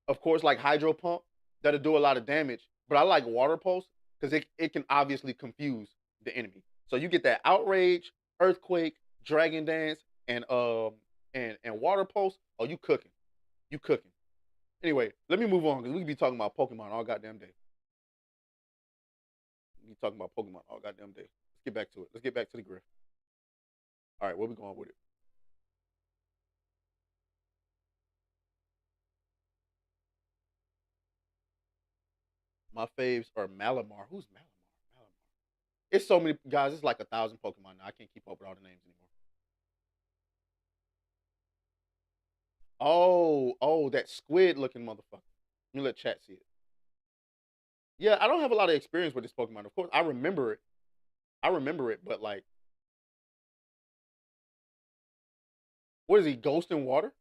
Of course, like Hydro Pump, that'll do a lot of damage. But I like Water Pulse because it can obviously confuse the enemy. So you get that Outrage, Earthquake, Dragon Dance, and Water Pulse. Oh, you cooking. You cooking. Anyway, let me move on because we can be talking about Pokemon all goddamn day. We can be talking about Pokemon all goddamn day. Let's get back to it. Let's get back to the griff. All right, where we going with it? My faves are Malamar. Who's Malamar? It's so many guys. It's like 1,000 Pokemon now. I can't keep up with all the names anymore. Oh, that squid-looking motherfucker. Let me let chat see it. Yeah, I don't have a lot of experience with this Pokemon. Of course, I remember it. But like, what is he? Ghost in water?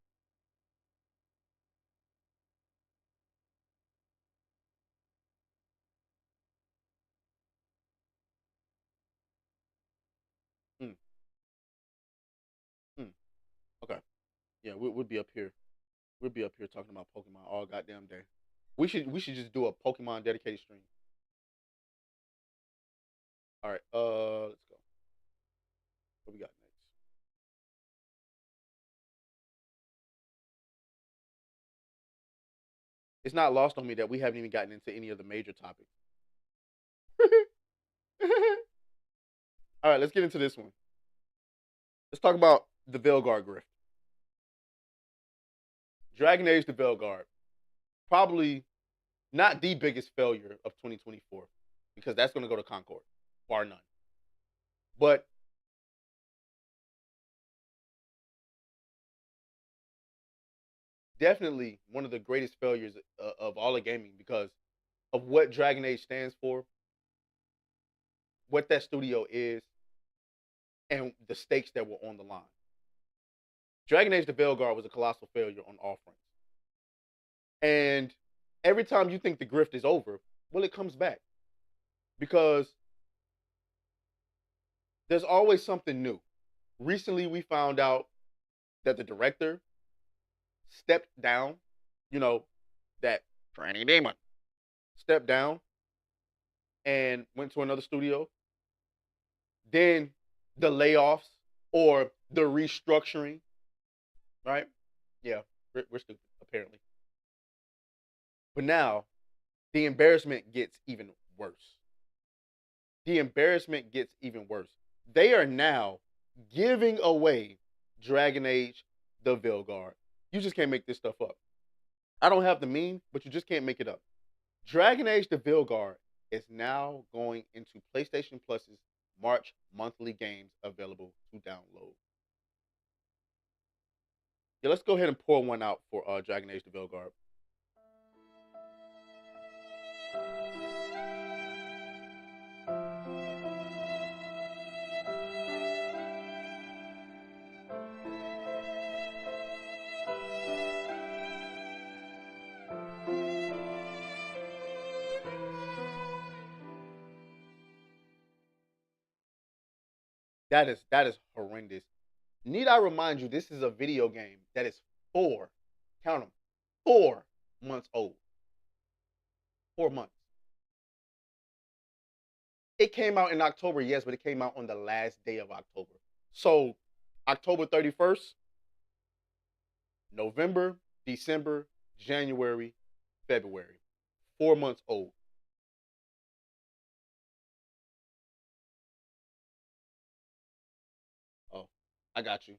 Okay. Yeah, we'll be up here. We'll be up here talking about Pokemon all goddamn day. We should just do a Pokemon dedicated stream. All right, let's go. What we got next? It's not lost on me that we haven't even gotten into any of the major topics. All right, let's get into this one. Let's talk about the Veilguard Grift. Dragon Age the Veilguard. Probably not the biggest failure of 2024 because that's going to go to Concord, bar none. But definitely one of the greatest failures of all of gaming because of what Dragon Age stands for, what that studio is, and the stakes that were on the line. Dragon Age the Veilguard was a colossal failure on all fronts. And every time you think the grift is over, well, it comes back. Because there's always something new. Recently, we found out that the director stepped down. You know, that tranny demon stepped down and went to another studio. Then the layoffs or the restructuring, right? Yeah, we're stupid, apparently. But now, the embarrassment gets even worse. The embarrassment gets even worse. They are now giving away Dragon Age, the Veilguard. You just can't make this stuff up. I don't have the meme, but you just can't make it up. Dragon Age, the Veilguard is now going into PlayStation Plus's March monthly games available to download. Yeah, let's go ahead and pour one out for Dragon Age, the Veilguard. That is horrendous. Need I remind you, this is a video game that is 4, count them, 4 months old. 4 months. It came out in October, yes, but it came out on the last day of October. So October 31st, November, December, January, February. 4 months old. Oh, I got you.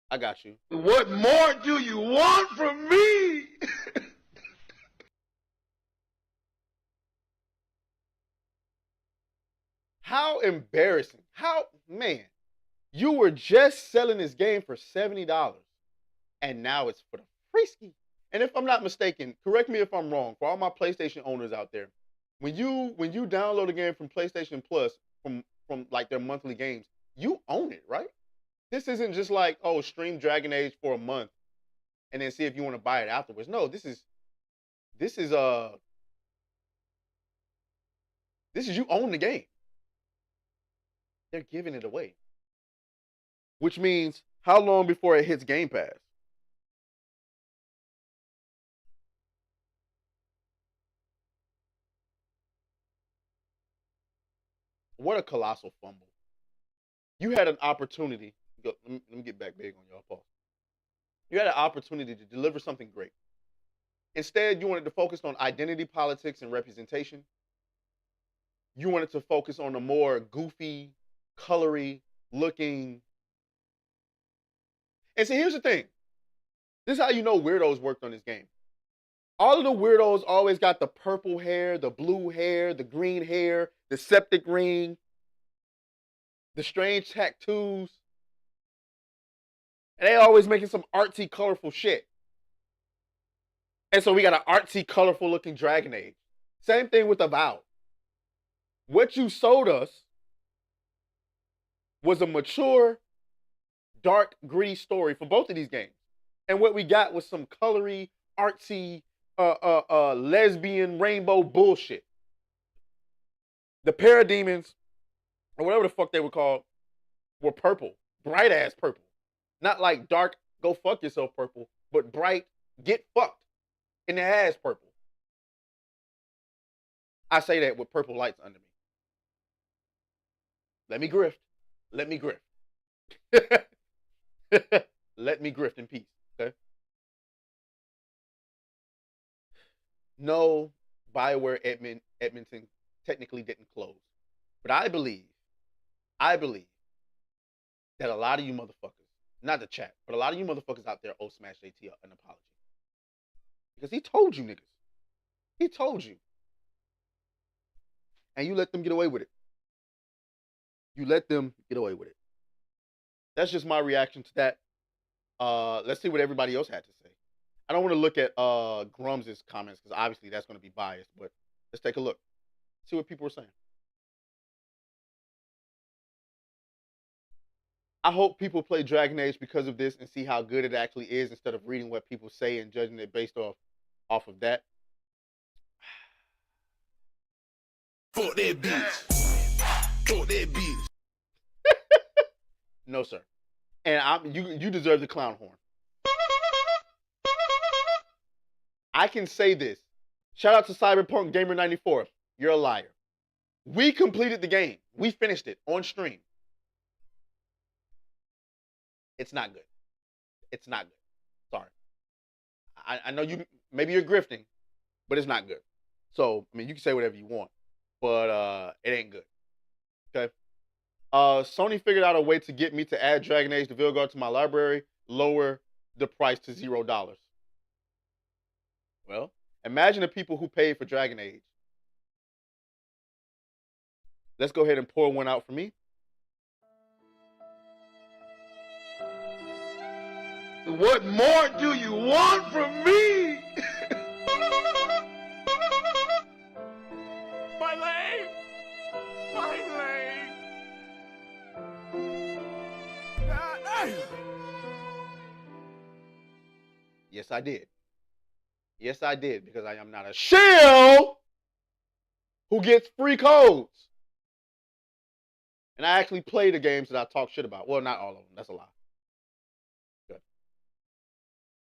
I got you. What more do you want from me? How embarrassing. How, man, you were just selling this game for $70 and now it's for the frisky. And if I'm not mistaken, correct me if I'm wrong, for all my PlayStation owners out there, when you download a game from PlayStation Plus from like their monthly games, you own it, right? This isn't just like, oh, stream Dragon Age for a month and then see if you want to buy it afterwards. No, this is you own the game. They're giving it away. Which means how long before it hits Game Pass? What a colossal fumble. You had an opportunity. Let me get back big on y'all. Pause. You had an opportunity to deliver something great. Instead, you wanted to focus on identity politics and representation. You wanted to focus on a more goofy, colory looking. And see, here's the thing. This is how you know weirdos worked on this game. All of the weirdos always got the purple hair, the blue hair, the green hair, the septic ring, the strange tattoos. And they always making some artsy, colorful shit. And so we got an artsy, colorful looking Dragon Age. Same thing with Avowed. What you sold us was a mature, dark, gritty story for both of these games. And what we got was some colory, artsy, lesbian, rainbow bullshit. The parademons, or whatever the fuck they were called, were purple. Bright ass purple. Not like dark, go fuck yourself purple, but bright, get fucked in the ass purple. I say that with purple lights under me. Let me grift. Let me grift. Let me grift in peace, okay? No, BioWare Edmonton technically didn't close. But I believe that a lot of you motherfuckers, not the chat, but a lot of you motherfuckers out there owe SmashJT an apology. Because he told you niggas. He told you. And you let them get away with it. You let them get away with it. That's just my reaction to that. Let's see what everybody else had to say. I don't want to look at Grums' comments because obviously that's going to be biased, but let's take a look. See what people are saying. I hope people play Dragon Age because of this and see how good it actually is instead of reading what people say and judging it based off of that. Fuck that bitch. Fuck that bitch. No, sir. And you deserve the clown horn. I can say this. Shout out to Cyberpunk Gamer 94. You're a liar. We completed the game. We finished it on stream. It's not good. It's not good. Sorry. I know maybe you're grifting, but it's not good. So, I mean, you can say whatever you want, but it ain't good. Okay? Sony figured out a way to get me to add Dragon Age to Veilguard to my library, lower the price to $0. Well, imagine the people who paid for Dragon Age. Let's go ahead and pour one out for me. What more do you want from me? My leg! My leg! Yes, I did. Yes, I did, because I am not a shill who gets free codes. And I actually play the games that I talk shit about. Well, not all of them. That's a lie. Good.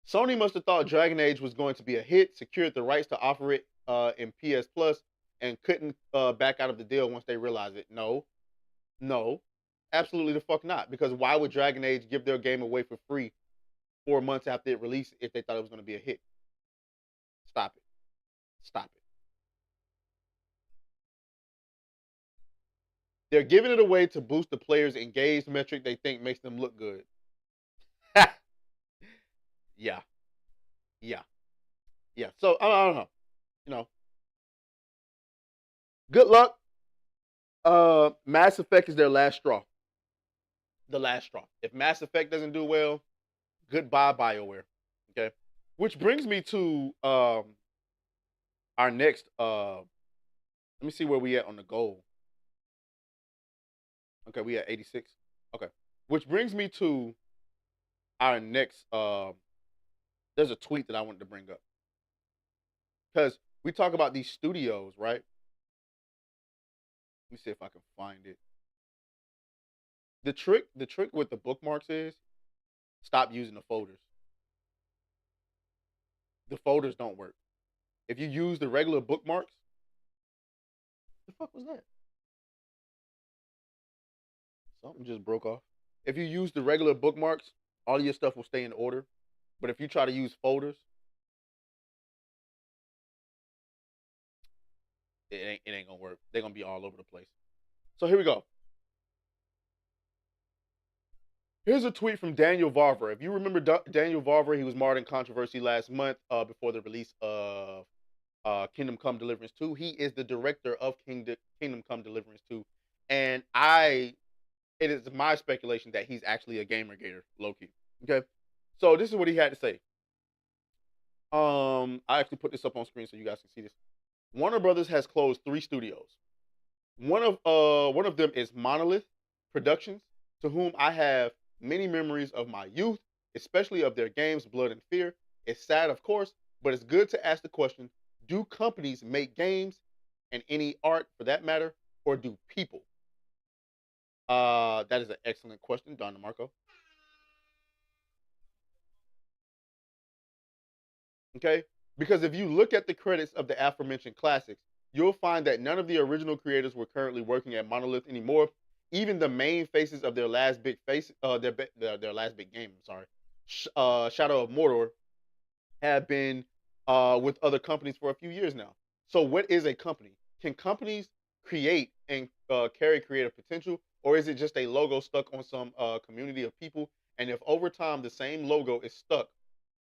Sony must have thought Dragon Age was going to be a hit, secured the rights to offer it in PS Plus, and couldn't back out of the deal once they realized it. No. No. Absolutely the fuck not. Because why would Dragon Age give their game away for free 4 months after it released if they thought it was going to be a hit? Stop it. Stop it. They're giving it away to boost the players' engaged metric they think makes them look good. Yeah. Yeah. Yeah. So, I don't know. You know. Good luck. Mass Effect is their last straw. The last straw. If Mass Effect doesn't do well, goodbye BioWare. Okay? Which brings me to our next let me see where we at on the goal. Okay, we at 86. Okay. Which brings me to our next there's a tweet that I wanted to bring up. Because we talk about these studios, right? Let me see if I can find it. The trick with the bookmarks is stop using the folders. The folders don't work. If you use the regular bookmarks, the fuck was that? Something just broke off. If you use the regular bookmarks, all of your stuff will stay in order. But if you try to use folders, it ain't gonna work. They're gonna be all over the place. So here we go. Here's a tweet from Daniel Varver. If you remember Daniel Varver, he was marred in controversy last month before the release of Kingdom Come Deliverance 2. He is the director of Kingdom Come Deliverance 2. And it is my speculation that he's actually a Gamergator, low-key. Okay? So this is what he had to say. I actually put this up on screen so you guys can see this. Warner Brothers has closed 3 studios. One of them is Monolith Productions, to whom I have many memories of my youth, especially of their games Blood and Fear. It's sad, of course, but it's good to ask the question, do companies make games, and any art for that matter, or do people? That is an excellent question, Don DeMarco. Okay? Because if you look at the credits of the aforementioned classics, you'll find that none of the original creators were currently working at Monolith anymore. Even the main faces of their last big their last big game, Shadow of Mordor, have been with other companies for a few years now. So what is a company? Can companies create and carry creative potential, or is it just a logo stuck on some community of people? And if over time the same logo is stuck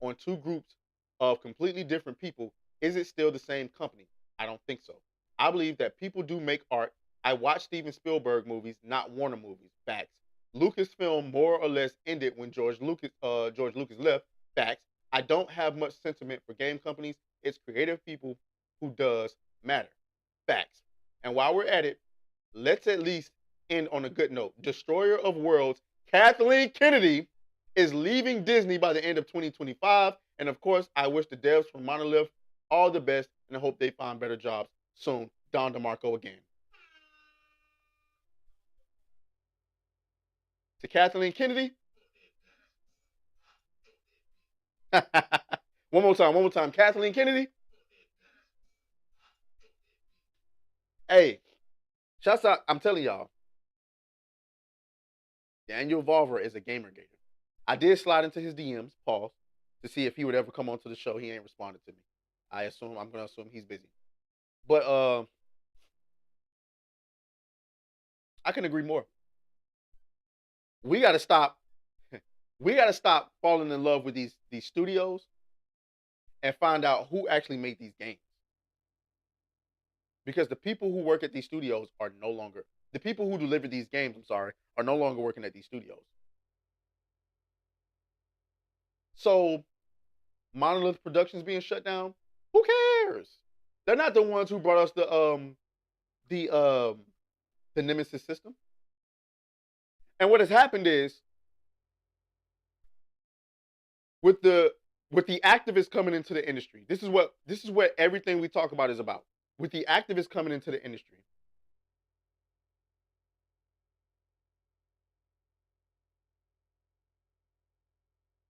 on 2 groups of completely different people, is it still the same company? I don't think so. I believe that people do make art. I watch Steven Spielberg movies, not Warner movies. Facts. Lucasfilm more or less ended when George Lucas left. Facts. I don't have much sentiment for game companies. It's creative people who does matter. Facts. And while we're at it, let's at least end on a good note. Destroyer of Worlds, Kathleen Kennedy, is leaving Disney by the end of 2025. And of course, I wish the devs from Monolith all the best, and I hope they find better jobs soon. Don DeMarco again. To Kathleen Kennedy. One more time. Kathleen Kennedy. Hey, shouts out. I'm telling y'all, Daniel Volver is a gamer gator. I did slide into his DMs, pause, to see if he would ever come onto the show. He ain't responded to me. I'm gonna assume he's busy. But I can agree more. We gotta stop. We gotta stop falling in love with these studios and find out who actually made these games. Because the people who work at these studios are no longer, the people who deliver these games, are no longer working at these studios. So, Monolith Productions being shut down, who cares? They're not the ones who brought us the Nemesis system. And what has happened is, with the activists coming into the industry, this is what everything we talk about is about. With the activists coming into the industry,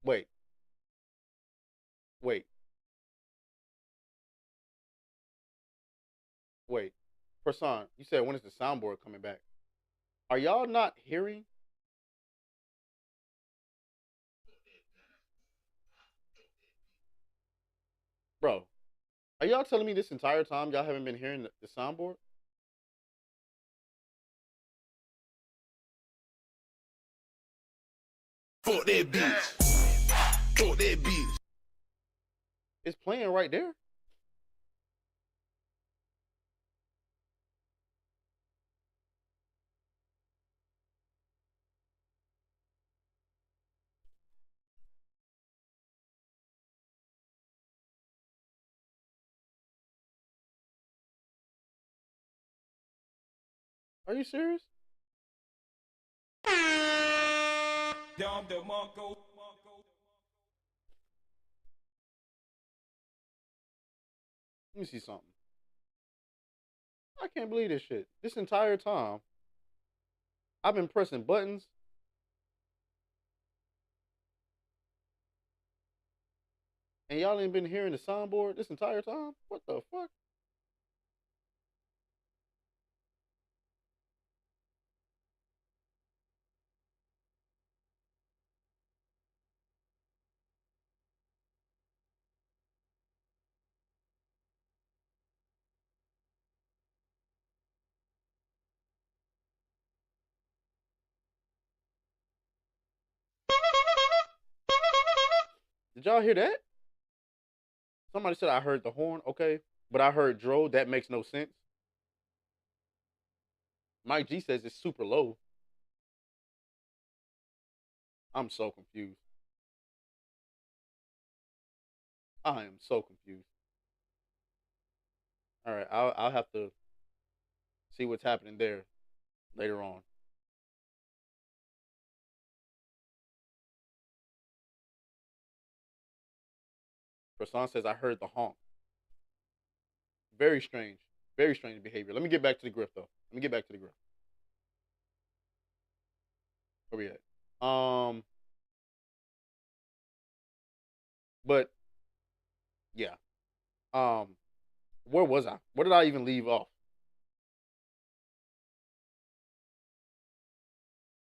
wait. Person, you said when is the soundboard coming back? Are y'all not hearing? Bro, are y'all telling me this entire time y'all haven't been hearing the soundboard? Fuck that bitch. Fuck that bitch. It's playing right there. Are you serious? Let me see something. I can't believe this shit. This entire time, I've been pressing buttons. And y'all ain't been hearing the soundboard this entire time? What the fuck? Did y'all hear that? Somebody said I heard the horn, okay, but I heard Dro. That makes no sense. Mike G says it's super low. I'm so confused. I am so confused. All right, I'll have to see what's happening there later on. Croissant says I heard the honk. Very strange behavior. Let me get back to the grift though. Let me get back to the grift. Where we at? But yeah. Where was I? Where did I even leave off?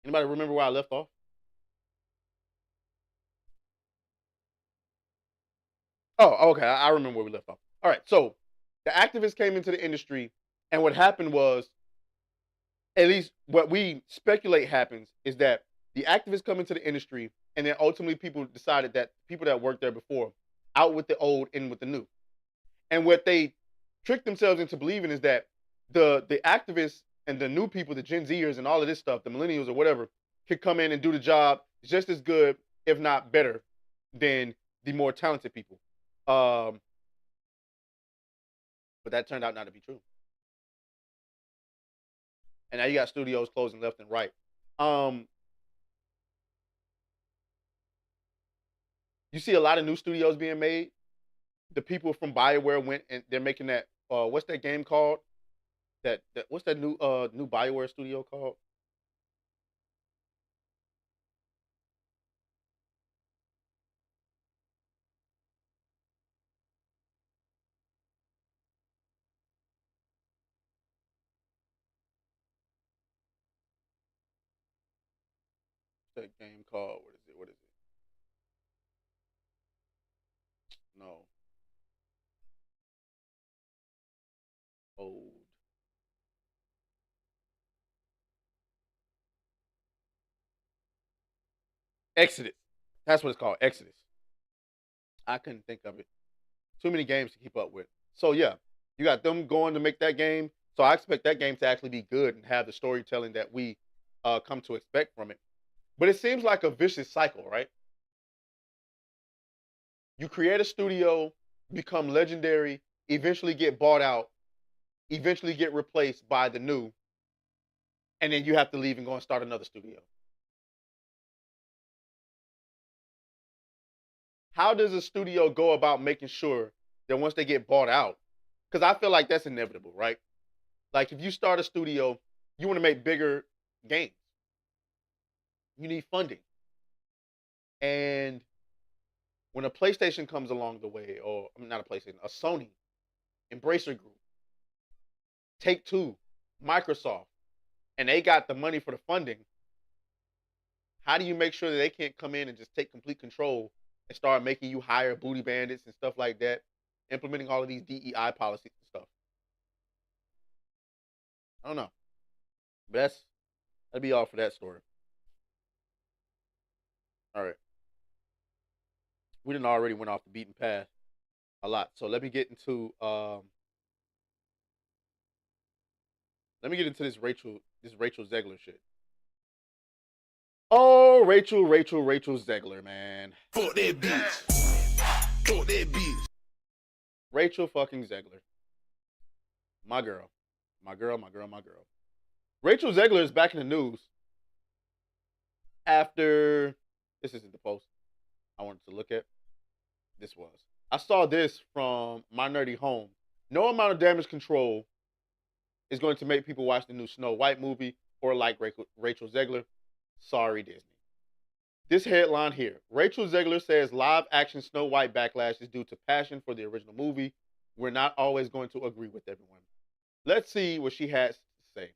Anybody remember where I left off? Oh, okay. I remember where we left off. All right. So the activists came into the industry, and what happened was, at least what we speculate happens, is that the activists come into the industry, and then ultimately people decided that people that worked there before, out with the old, in with the new. And what they tricked themselves into believing is that the activists and the new people, the Gen Zers and all of this stuff, the millennials or whatever, could come in and do the job just as good, if not better, than the more talented people. But that turned out not to be true. And now you got studios closing left and right. You see a lot of new studios being made. The people from BioWare went and they're making that. What's that game called? What's that new BioWare studio called? that game called? What is it? No. Old. Exodus. That's what it's called. Exodus. I couldn't think of it. Too many games to keep up with. So yeah, you got them going to make that game. So I expect that game to actually be good and have the storytelling that we come to expect from it. But it seems like a vicious cycle, right? You create a studio, become legendary, eventually get bought out, eventually get replaced by the new, and then you have to leave and go and start another studio. How does a studio go about making sure that once they get bought out, because I feel like that's inevitable, right? Like if you start a studio, you want to make bigger games. You need funding. And when a PlayStation comes along the way, or I mean, not a PlayStation, a Sony, Embracer Group, Take-Two, Microsoft, and they got the money for the funding, how do you make sure that they can't come in and just take complete control and start making you hire booty bandits and stuff like that, implementing all of these DEI policies and stuff? I don't know. But that'd be all for that story. All right. We didn't already went off the beaten path a lot. So let me get into this Rachel Zegler shit. Oh, Rachel Zegler, man. Fuck that bitch. Fuck that bitch. Rachel fucking Zegler. My girl. Rachel Zegler is back in the news after, this isn't the post I wanted to look at. This was. I saw this from My Nerdy Home. No amount of damage control is going to make people watch the new Snow White movie or like Rachel Zegler. Sorry, Disney. This headline here. Rachel Zegler says live action Snow White backlash is due to passion for the original movie. We're not always going to agree with everyone. Let's see what she has to say.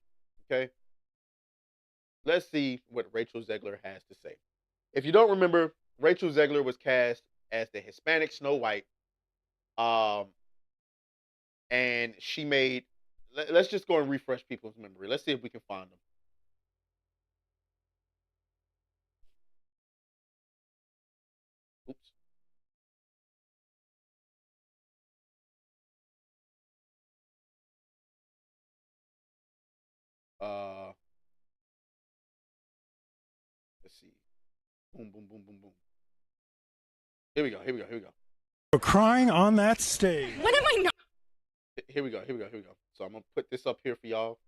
Okay? Let's see what Rachel Zegler has to say. If you don't remember, Rachel Zegler was cast as the Hispanic Snow White. And she made, let's just go and refresh people's memory. Let's see if we can find them. Oops. Let's see. Boom. Here we go. You're crying on that stage. When am I not? Here we go. So I'm gonna put this up here for y'all.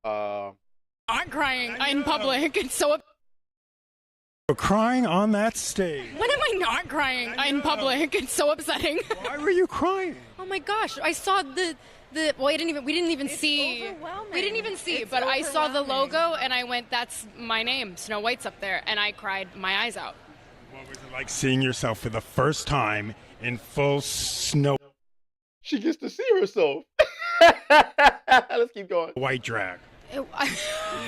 Not crying in public. It's so. You're crying on that stage. When am I not crying in public? It's so upsetting. Why were you crying? Oh my gosh! I saw the. Well, we didn't even see. We didn't even see, but I saw the logo and I went, "That's my name. Snow White's up there," and I cried my eyes out. What was it like seeing yourself for the first time in full snow? She gets to see herself. Let's keep going. White drag.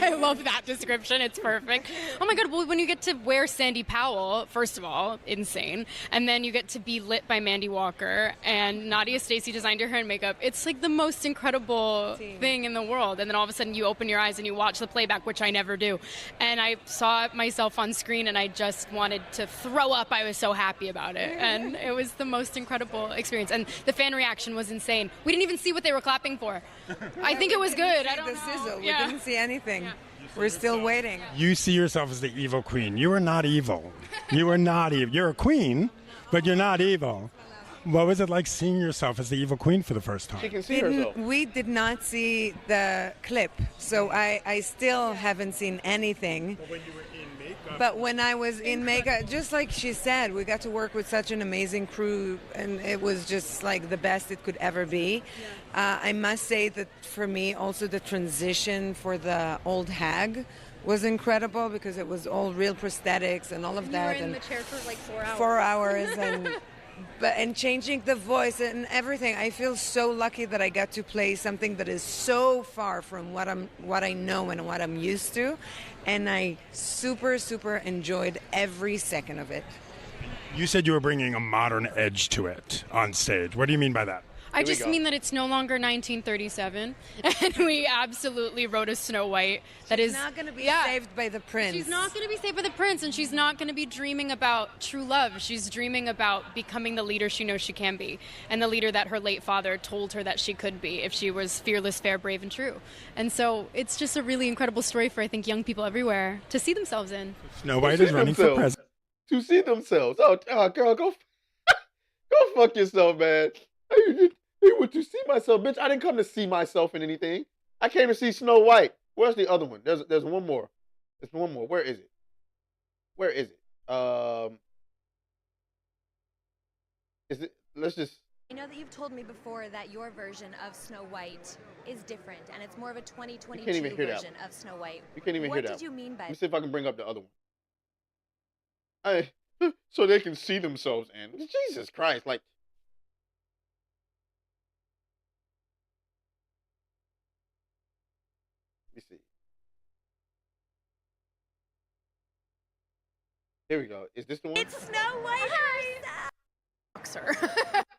I love that description. It's perfect. Oh my God. Well, when you get to wear Sandy Powell, first of all, insane. And then you get to be lit by Mandy Walker and Nadia Stacey designed your hair and makeup. It's like the most incredible thing in the world. And then all of a sudden you open your eyes and you watch the playback, which I never do. And I saw myself on screen and I just wanted to throw up. I was so happy about it. And it was the most incredible experience. And the fan reaction was insane. We didn't even see what they were clapping for. I think it was good. I don't know. Sizzle. We didn't see anything. Yeah. We're still waiting. You see yourself as the evil queen. You are not evil. You are not evil. You're a queen, but you're not evil. What was it like seeing yourself as the evil queen for the first time? She can see herself. We did not see the clip, so I still haven't seen anything. But when you were in makeup. But when I was in makeup, just like she said, we got to work with such an amazing crew, and it was just like the best it could ever be. I must say that for me, also the transition for the old hag was incredible because it was all real prosthetics and all of that. You were in the chair for like 4 hours. 4 hours, and and changing the voice and everything. I feel so lucky that I got to play something that is so far from what I know and what I'm used to, and I super enjoyed every second of it. You said you were bringing a modern edge to it on stage. What do you mean by that? I just mean that it's no longer 1937, and we absolutely wrote a Snow White that is not going to be saved by the prince. She's not going to be saved by the prince, and she's not going to be dreaming about true love. She's dreaming about becoming the leader she knows she can be, and the leader that her late father told her that she could be if she was fearless, fair, brave, and true. And so it's just a really incredible story for, I think, young people everywhere to see themselves in. Snow White is running for president. To see themselves. Oh, girl, go fuck yourself, man. To see myself, bitch. I didn't come to see myself in anything. I came to see Snow White. Where's the other one? There's one more. There's one more. Where is it? Is it? Let's just. I know that you've told me before that your version of Snow White is different, and it's more of a 2022 version of Snow White. You can't even hear that. What did you mean by? Let me see if I can bring up the other one. So they can see themselves in. Jesus Christ, like. Let me see. Here we go. Is this the one? It's Snow White herself.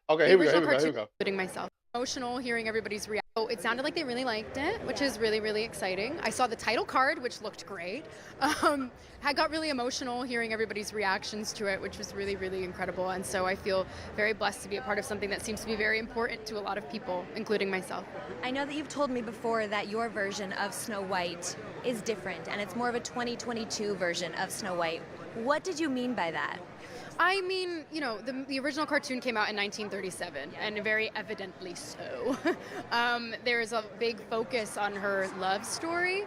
Okay, here we go. Including myself. Emotional hearing everybody's reaction. Oh, it sounded like they really liked it, which is really, really exciting. I saw the title card, which looked great. I got really emotional hearing everybody's reactions to it, which was really, really incredible. And so I feel very blessed to be a part of something that seems to be very important to a lot of people, including myself. I know that you've told me before that your version of Snow White is different, and it's more of a 2022 version of Snow White. What did you mean by that? I mean, you know, the original cartoon came out in 1937, and very evidently so. There's a big focus on her love story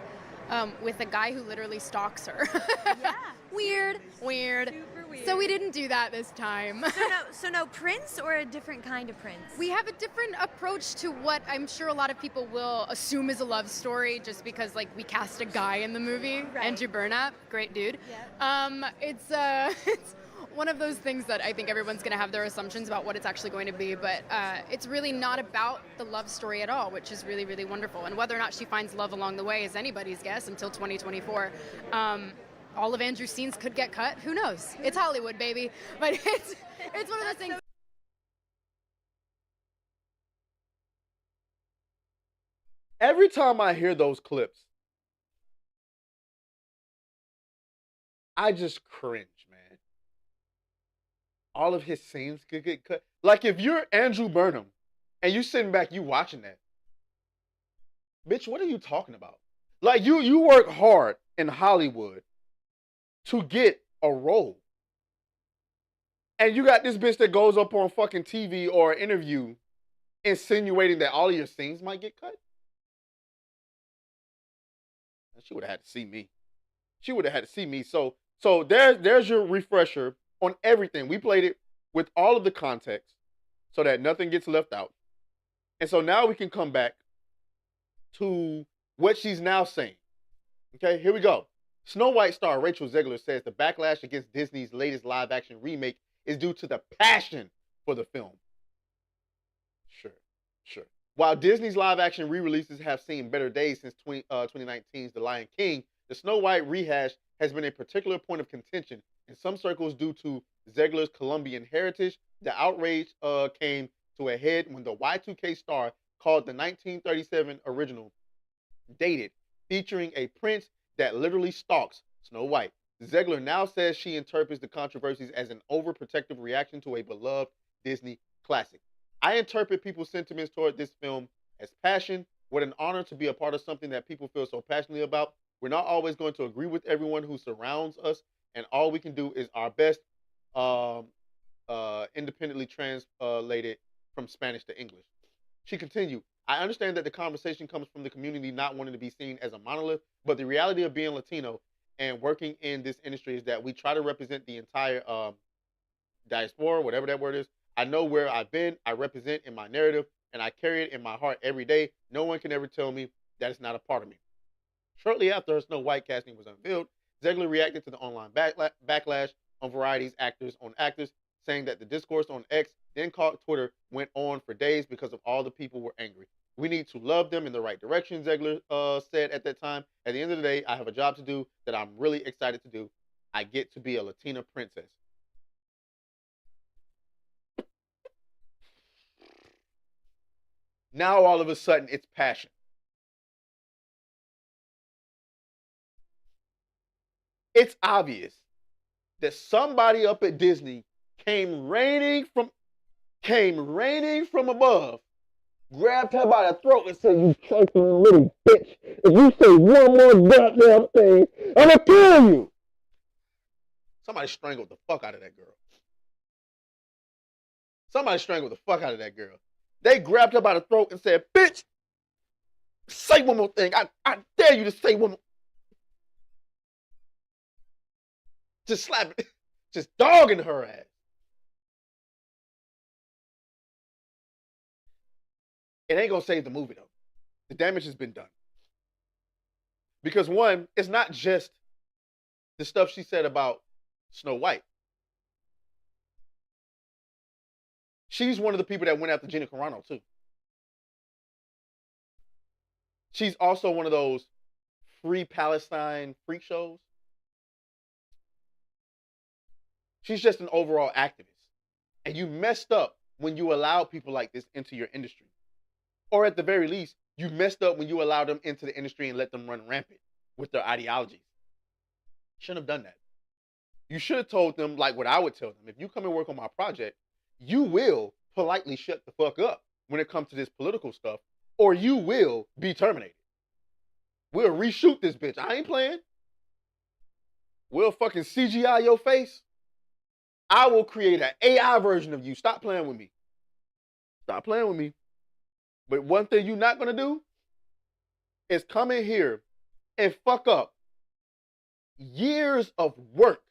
with a guy who literally stalks her. Yeah. Weird. Super weird. So we didn't do that this time. So no prince, or a different kind of prince? We have a different approach to what I'm sure a lot of people will assume is a love story, just because, like, we cast a guy in the movie, right. Andrew Burnap, great dude. Yeah. It's one of those things that I think everyone's going to have their assumptions about what it's actually going to be, but it's really not about the love story at all, which is really, really wonderful. And whether or not she finds love along the way is anybody's guess until 2024. All of Andrew's scenes could get cut. Who knows? It's Hollywood, baby. But it's one of those things. Every time I hear those clips, I just cringe, man. All of his scenes could get cut. Like, if you're Andrew Burnham and you sitting back, you watching that, bitch, what are you talking about? Like, you work hard in Hollywood to get a role, and you got this bitch that goes up on fucking TV or an interview insinuating that all of your scenes might get cut. She would have had to see me. She would have had to see me. So there's your refresher on everything. We played it with all of the context so that nothing gets left out. And so now we can come back to what she's now saying. Okay, here we go. Snow White star Rachel Zegler says the backlash against Disney's latest live-action remake is due to the passion for the film. Sure. While Disney's live-action re-releases have seen better days since 2019's The Lion King, the Snow White rehash has been a particular point of contention in some circles due to Zegler's Colombian heritage. The outrage came to a head when the Y2K star called the 1937 original dated, featuring a prince that literally stalks Snow White. Zegler now says she interprets the controversies as an overprotective reaction to a beloved Disney classic. I interpret people's sentiments toward this film as passion. What an honor to be a part of something that people feel so passionately about. We're not always going to agree with everyone who surrounds us, and all we can do is our best, independently translated from Spanish to English. She continued, I understand that the conversation comes from the community not wanting to be seen as a monolith, but the reality of being Latino and working in this industry is that we try to represent the entire diaspora, whatever that word is. I know where I've been, I represent in my narrative, and I carry it in my heart every day. No one can ever tell me that it's not a part of me. Shortly after her Snow White casting was unveiled, Zegler reacted to the online backlash on Variety's Actors on Actors. saying that the discourse on X, then called Twitter, went on for days because of all the people were angry. We need to love them in the right direction, Zegler said at that time. At the end of the day, I have a job to do that I'm really excited to do. I get to be a Latina princess. Now all of a sudden it's passion. It's obvious that somebody up at Disney came raining from above, grabbed her by the throat and said, "You chuckling little bitch, if you say one more goddamn thing, I'm gonna kill you." Somebody strangled the fuck out of that girl. Somebody strangled the fuck out of that girl. They grabbed her by the throat and said, "Bitch, say one more thing. I dare you to say one more." Just slapping, just dogging her ass. It ain't gonna save the movie though. The damage has been done. Because one, it's not just the stuff she said about Snow White. She's one of the people that went after Gina Carano too. She's also one of those free Palestine freak shows. She's just an overall activist. And you messed up when you allowed people like this into your industry. Or at the very least, you messed up when you allowed them into the industry and let them run rampant with their ideologies. Shouldn't have done that. You should have told them, like what I would tell them, if you come and work on my project, you will politely shut the fuck up when it comes to this political stuff, or you will be terminated. We'll reshoot this bitch. I ain't playing. We'll fucking CGI your face. I will create an AI version of you. Stop playing with me. Stop playing with me. But one thing you're not going to do is come in here and fuck up years of work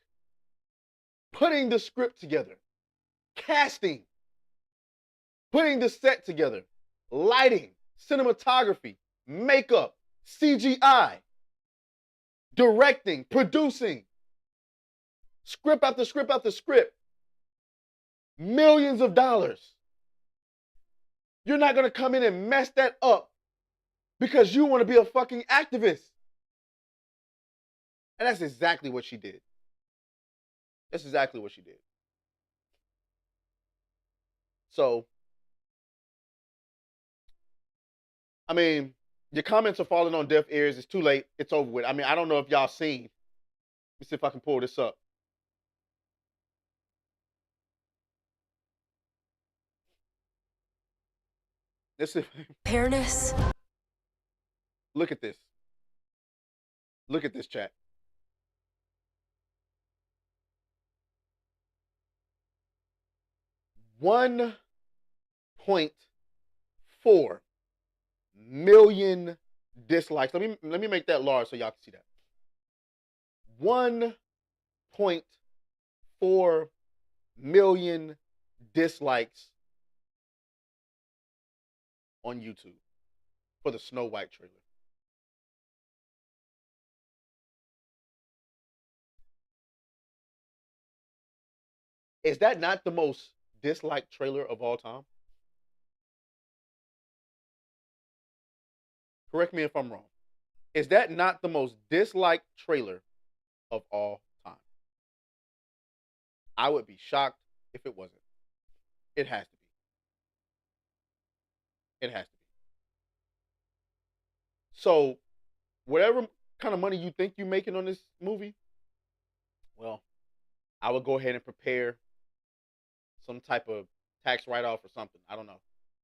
putting the script together, casting, putting the set together, lighting, cinematography, makeup, CGI, directing, producing, script after script after script, millions of dollars. You're not going to come in and mess that up because you want to be a fucking activist. And that's exactly what she did. That's exactly what she did. So, I mean, your comments are falling on deaf ears. It's too late. It's over with. I mean, I don't know if y'all seen. Let me see if I can pull this up. Let's see. Fairness. Look at this. Look at this, chat. $1.4 million dislikes. Let me make that large so y'all can see that. 1.4 million dislikes on YouTube for the Snow White trailer. Is that not the most disliked trailer of all time? Correct me if I'm wrong. Is that not the most disliked trailer of all time? I would be shocked if it wasn't. It has to be. It has to be. So, whatever kind of money you think you're making on this movie, well, I would go ahead and prepare some type of tax write-off or something. I don't know.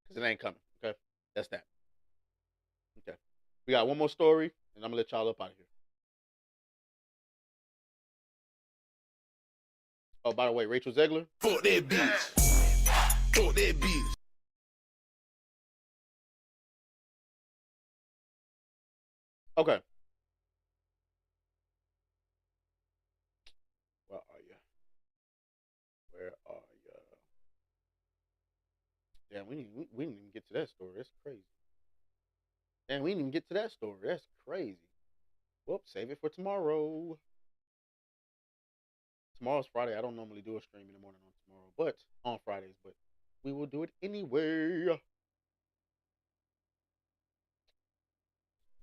Because it ain't coming. Okay? That's that. Okay. We got one more story, and I'm going to let y'all up out of here. Oh, by the way, Rachel Zegler. Fuck that bitch. Fuck that bitch. Okay. Where are you? Where are you? Damn, we didn't even get to that story. That's crazy. Damn, we didn't even get to that story. That's crazy. Whoops, save it for tomorrow. Tomorrow's Friday. I don't normally do a stream in the morning on tomorrow, but on Fridays, but we will do it anyway.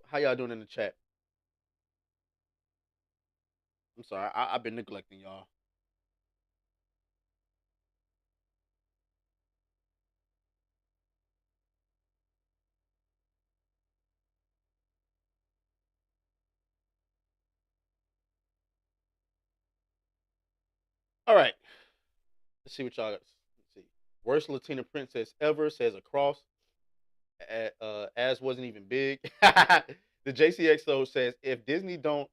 How y'all doing in the chat? I'm sorry, I've been neglecting y'all. All right. Let's see what y'all got. Let's see. Worst Latina princess ever, says Across. As wasn't even big. The JCXO says if Disney don't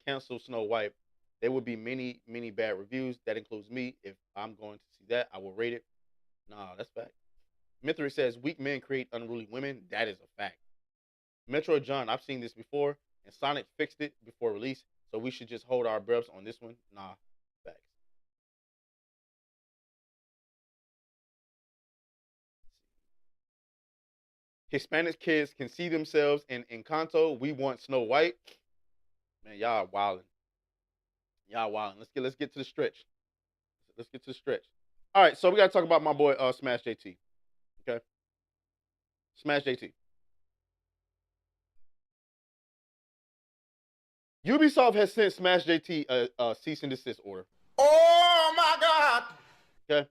cancel Snow White, there would be many bad reviews. That includes me. If I'm going to see that, I will rate it. Nah, that's fact. Mithri says weak men create unruly women. That is a fact. Metro John, I've seen this before, and Sonic fixed it before release, so we should just hold our breaths on this one. Nah, facts. Hispanic kids can see themselves in Encanto. We want Snow White. Man, y'all wildin'. Y'all wildin'. Let's get to the stretch. Let's get to the stretch. All right, so we gotta talk about my boy SmashJT. Okay, SmashJT. Ubisoft has sent SmashJT a cease and desist order. Oh my God! Okay.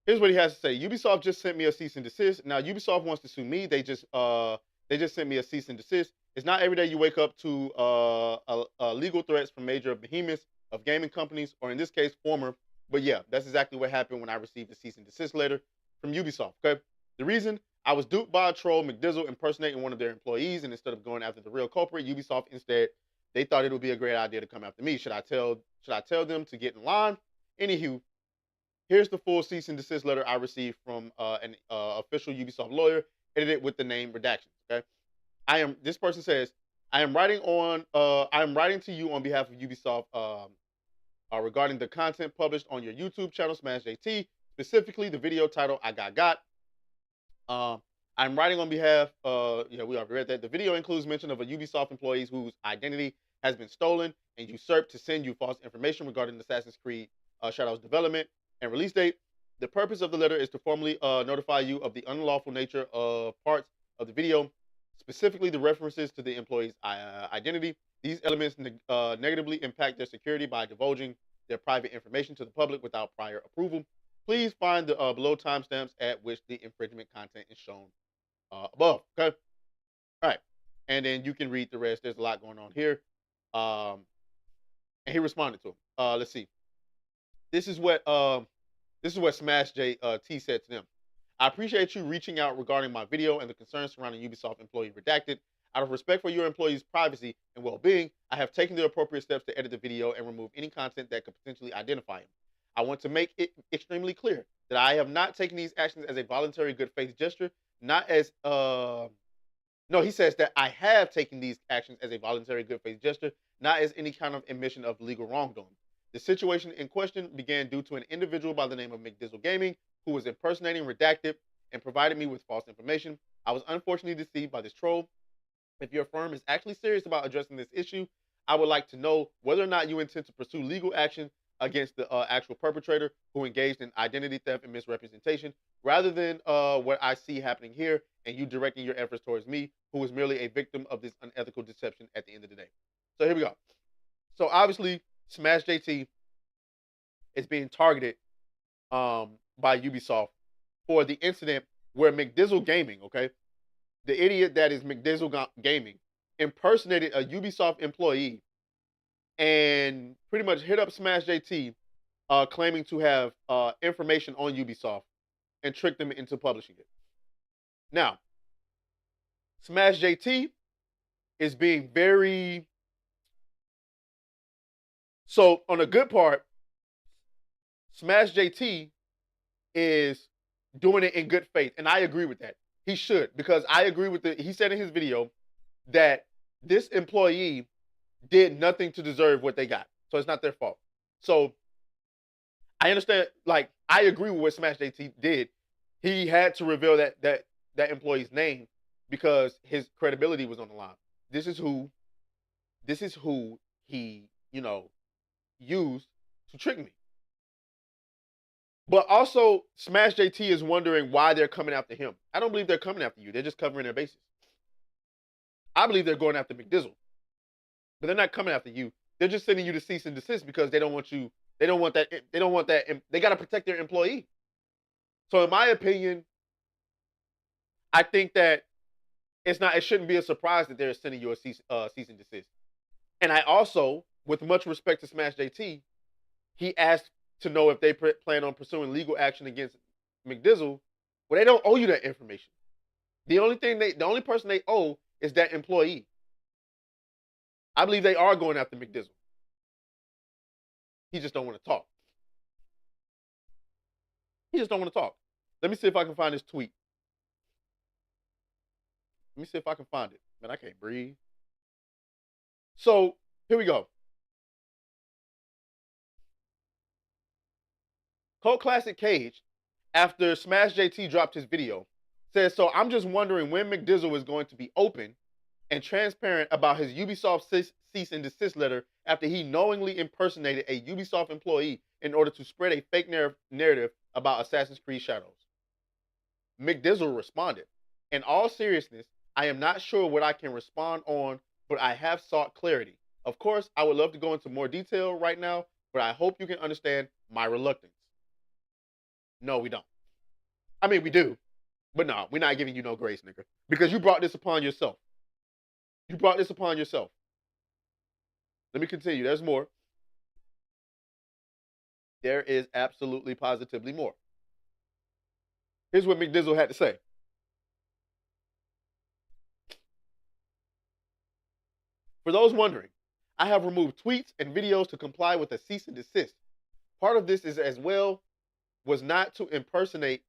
Here's what he has to say. Ubisoft just sent me a cease and desist. Now Ubisoft wants to sue me. They just sent me a cease and desist. It's not every day you wake up to legal threats from major behemoths of gaming companies, or in this case, former. But yeah, that's exactly what happened when I received a cease and desist letter from Ubisoft. Okay. The reason, I was duped by a troll, McDizzle, impersonating one of their employees, and instead of going after the real culprit, Ubisoft instead, they thought it would be a great idea to come after me. Should I tell them to get in line? Anywho, here's the full cease and desist letter I received from an official Ubisoft lawyer, edited with the name redactions. Okay, this person says, I am writing to you on behalf of Ubisoft regarding the content published on your YouTube channel, SmashJT, specifically the video title I Got. I'm writing on behalf, we already read that. The video includes mention of a Ubisoft employee whose identity has been stolen and usurped to send you false information regarding Assassin's Creed Shadows development and release date. The purpose of the letter is to formally notify you of the unlawful nature of parts of the video, specifically the references to the employee's identity. These elements negatively impact their security by divulging their private information to the public without prior approval. Please find the below timestamps at which the infringement content is shown above. Okay. All right. And then you can read the rest. There's a lot going on here. And he responded to him. Let's see. This is what SmashJT said to them. I appreciate you reaching out regarding my video and the concerns surrounding Ubisoft employee redacted. Out of respect for your employees' privacy and well-being, I have taken the appropriate steps to edit the video and remove any content that could potentially identify him. I want to make it extremely clear that I have not taken these actions as a voluntary good faith gesture, not as he says that I have taken these actions as a voluntary good faith gesture, not as any kind of admission of legal wrongdoing. The situation in question began due to an individual by the name of McDizzle Gaming, who was impersonating redacted and provided me with false information. I was unfortunately deceived by this troll. If your firm is actually serious about addressing this issue, I would like to know whether or not you intend to pursue legal action against the actual perpetrator who engaged in identity theft and misrepresentation, rather than what I see happening here and you directing your efforts towards me, who is merely a victim of this unethical deception at the end of the day. So here we go. So obviously, SmashJT is being targeted by Ubisoft for the incident where McDizzle Gaming, okay, the idiot that is McDizzle Gaming, impersonated a Ubisoft employee and pretty much hit up SmashJT, claiming to have information on Ubisoft and tricked them into publishing it. Now, SmashJT is being very... So, on the good part, SmashJT is doing it in good faith, and I agree with that. He should, because I agree with he said in his video that this employee did nothing to deserve what they got. So it's not their fault. So I understand, like, I agree with what SmashJT did. He had to reveal that employee's name because his credibility was on the line. This is who he, used to trick me. But also, SmashJT is wondering why they're coming after him. I don't believe they're coming after you. They're just covering their bases. I believe they're going after McDizzle. But they're not coming after you. They're just sending you to cease and desist because they don't want you. They don't want that. They don't want that. They got to protect their employee. So in my opinion, I think that it shouldn't be a surprise that they're sending you a cease and desist. And I also, with much respect to SmashJT, he asked to know if they plan on pursuing legal action against McDizzle. Well, they don't owe you that information. The only person they owe is that employee. I believe they are going after McDizzle. He just don't want to talk. He just don't want to talk. Let me see if I can find this tweet. Let me see if I can find it. Man, I can't breathe. So, here we go. Cult Classic Cage, after SmashJT dropped his video, says, so I'm just wondering when McDizzle is going to be open and transparent about his Ubisoft cease and desist letter after he knowingly impersonated a Ubisoft employee in order to spread a fake narrative about Assassin's Creed Shadows. McDizzle responded, in all seriousness, I am not sure what I can respond on, but I have sought clarity. Of course, I would love to go into more detail right now, but I hope you can understand my reluctance. No, we don't. I mean, we do. But no, we're not giving you no grace, nigga. Because you brought this upon yourself. You brought this upon yourself. Let me continue. There's more. There is absolutely, positively more. Here's what McDizzle had to say. For those wondering, I have removed tweets and videos to comply with a cease and desist. Part of this is as well was not to impersonate.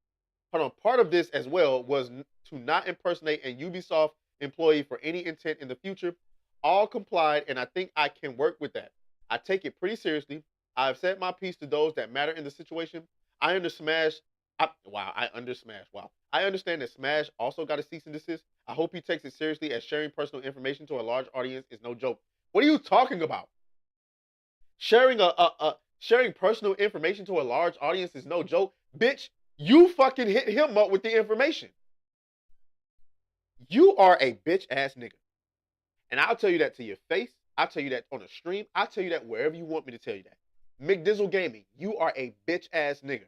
Part of this as well was to not impersonate a Ubisoft employee for any intent in the future. All complied, and I think I can work with that. I take it pretty seriously. I have said my piece to those that matter in the situation. I understand that Smash also got a cease and desist. I hope he takes it seriously, as sharing personal information to a large audience is no joke. What are you talking about? Sharing sharing personal information to a large audience is no joke. Bitch, you fucking hit him up with the information. You are a bitch ass nigga. And I'll tell you that to your face. I'll tell you that on a stream. I'll tell you that wherever you want me to tell you that. McDizzle Gaming, you are a bitch ass nigga.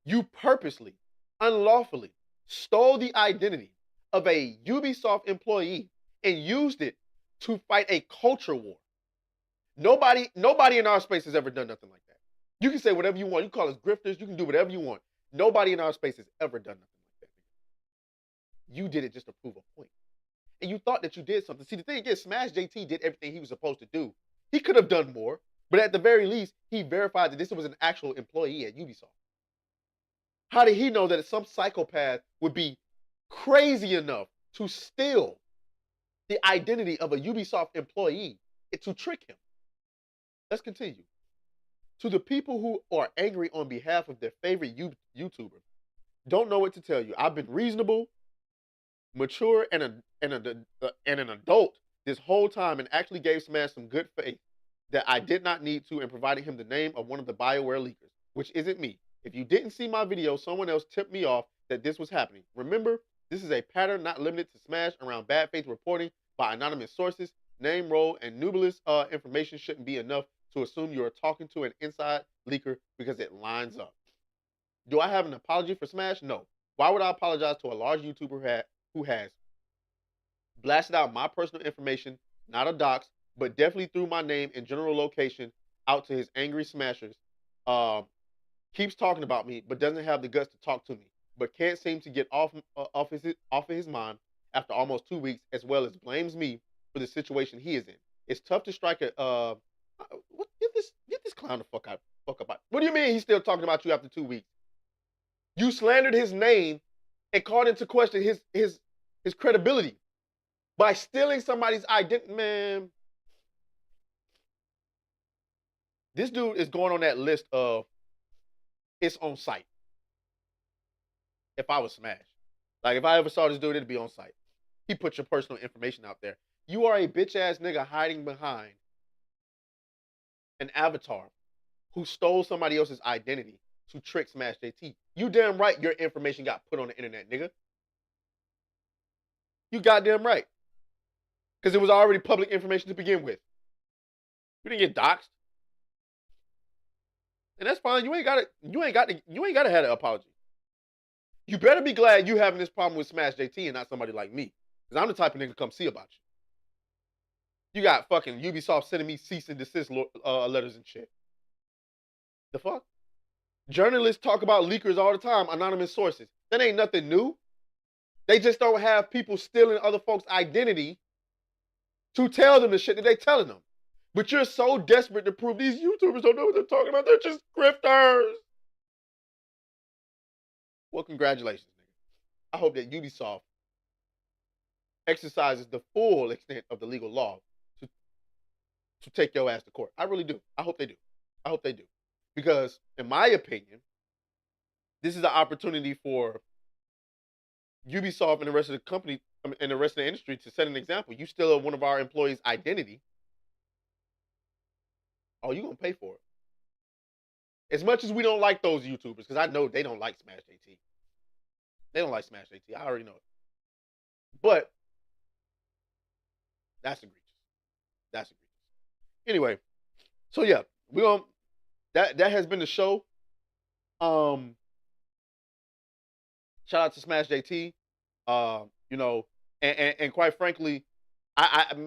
You purposely, unlawfully stole the identity of a Ubisoft employee and used it to fight a culture war. Nobody in our space has ever done nothing like that. You can say whatever you want. You call us grifters. You can do whatever you want. Nobody in our space has ever done nothing like that. You did it just to prove a point. And you thought that you did something. See, the thing is, SmashJT did everything he was supposed to do. He could have done more, but at the very least, he verified that this was an actual employee at Ubisoft. How did he know that some psychopath would be crazy enough to steal the identity of a Ubisoft employee to trick him? Let's continue. To the people who are angry on behalf of their favorite YouTuber, don't know what to tell you. I've been reasonable, mature, and an adult this whole time, and actually gave Smash some good faith that I did not need to, and provided him the name of one of the BioWare leakers, which isn't me. If you didn't see my video, someone else tipped me off that this was happening. Remember, this is a pattern not limited to Smash around bad faith reporting by anonymous sources. Name, role, and nebulous information shouldn't be enough to assume you are talking to an inside leaker because it lines up. Do I have an apology for Smash? No. Why would I apologize to a large YouTuber who has blasted out my personal information, not a dox, but definitely threw my name and general location out to his angry smashers, keeps talking about me, but doesn't have the guts to talk to me, but can't seem to get off of his mind after almost 2 weeks, as well as blames me for the situation he is in. It's tough to strike a get this clown the fuck out. What do you mean he's still talking about you after 2 weeks? You slandered his name and called into question his credibility by stealing somebody's identity. Man, this dude is going on that list of it's on site. If I was Smash, like if I ever saw this dude, it'd be on site. He put your personal information out there. You are a bitch ass nigga hiding behind an avatar who stole somebody else's identity to trick SmashJT. You damn right your information got put on the internet, nigga. You goddamn right. Because it was already public information to begin with. You didn't get doxxed. And that's fine. You ain't gotta have an apology. You better be glad you having this problem with SmashJT and not somebody like me. Because I'm the type of nigga to come see about you. You got fucking Ubisoft sending me cease and desist letters and shit. The fuck? Journalists talk about leakers all the time, anonymous sources. That ain't nothing new. They just don't have people stealing other folks' identity to tell them the shit that they telling them. But you're so desperate to prove these YouTubers don't know what they're talking about. They're just grifters. Well, congratulations, nigga. I hope that Ubisoft exercises the full extent of the legal law to take your ass to court. I really do. I hope they do. I hope they do. Because, in my opinion, this is an opportunity for Ubisoft and the rest of the company and the rest of the industry to set an example. You steal one of our employees' identity. Oh, you're going to pay for it. As much as we don't like those YouTubers, because I know they don't like SmashJT. They don't like SmashJT. I already know it. But that's egregious. That's egregious. Anyway, so yeah, we're gonna that has been the show. Shout out to SmashJT. You know, and quite frankly,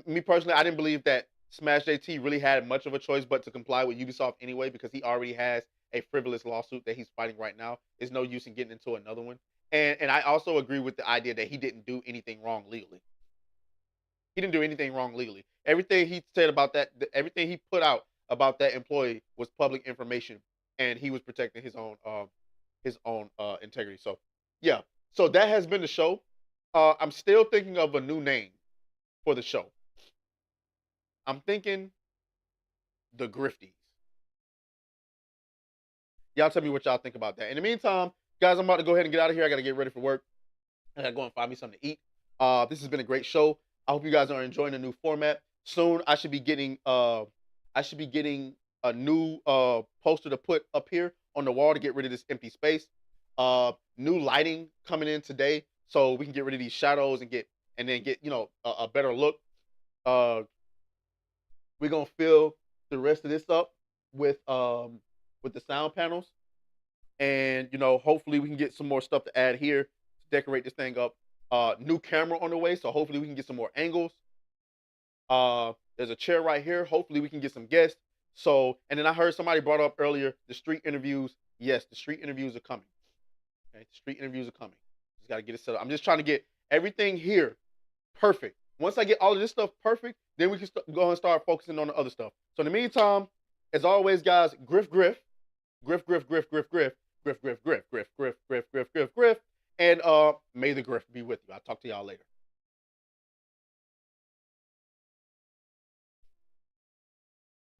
me personally, I didn't believe that SmashJT really had much of a choice but to comply with Ubisoft anyway, because he already has a frivolous lawsuit that he's fighting right now. There's no use in getting into another one. And I also agree with the idea that he didn't do anything wrong legally. He didn't do anything wrong legally. Everything he said about that, everything he put out about that employee was public information, and he was protecting his own integrity. So yeah, so that has been the show. I'm still thinking of a new name for the show. I'm thinking the Grifties. Y'all tell me what y'all think about that. In the meantime, guys, I'm about to go ahead and get out of here. I got to get ready for work. I got to go and find me something to eat. This has been a great show. I hope you guys are enjoying the new format. Soon, I should be getting a new poster to put up here on the wall to get rid of this empty space. New lighting coming in today, so we can get rid of these shadows and get you know a better look. We're gonna fill the rest of this up with the sound panels, and you know hopefully we can get some more stuff to add here to decorate this thing up. New camera on the way, so hopefully we can get some more angles. There's a chair right here. Hopefully we can get some guests. So, and then I heard somebody brought up earlier the street interviews. Yes, the street interviews are coming. Okay, the street interviews are coming. Just got to get it set up. I'm just trying to get everything here perfect. Once I get all of this stuff perfect, then we can go and start focusing on the other stuff. So in the meantime, as always, guys, griff, griff, griff, griff, griff, griff, griff, griff, griff, griff, griff, griff, griff, griff, griff, griff, and may the griff be with you. I'll talk to y'all later.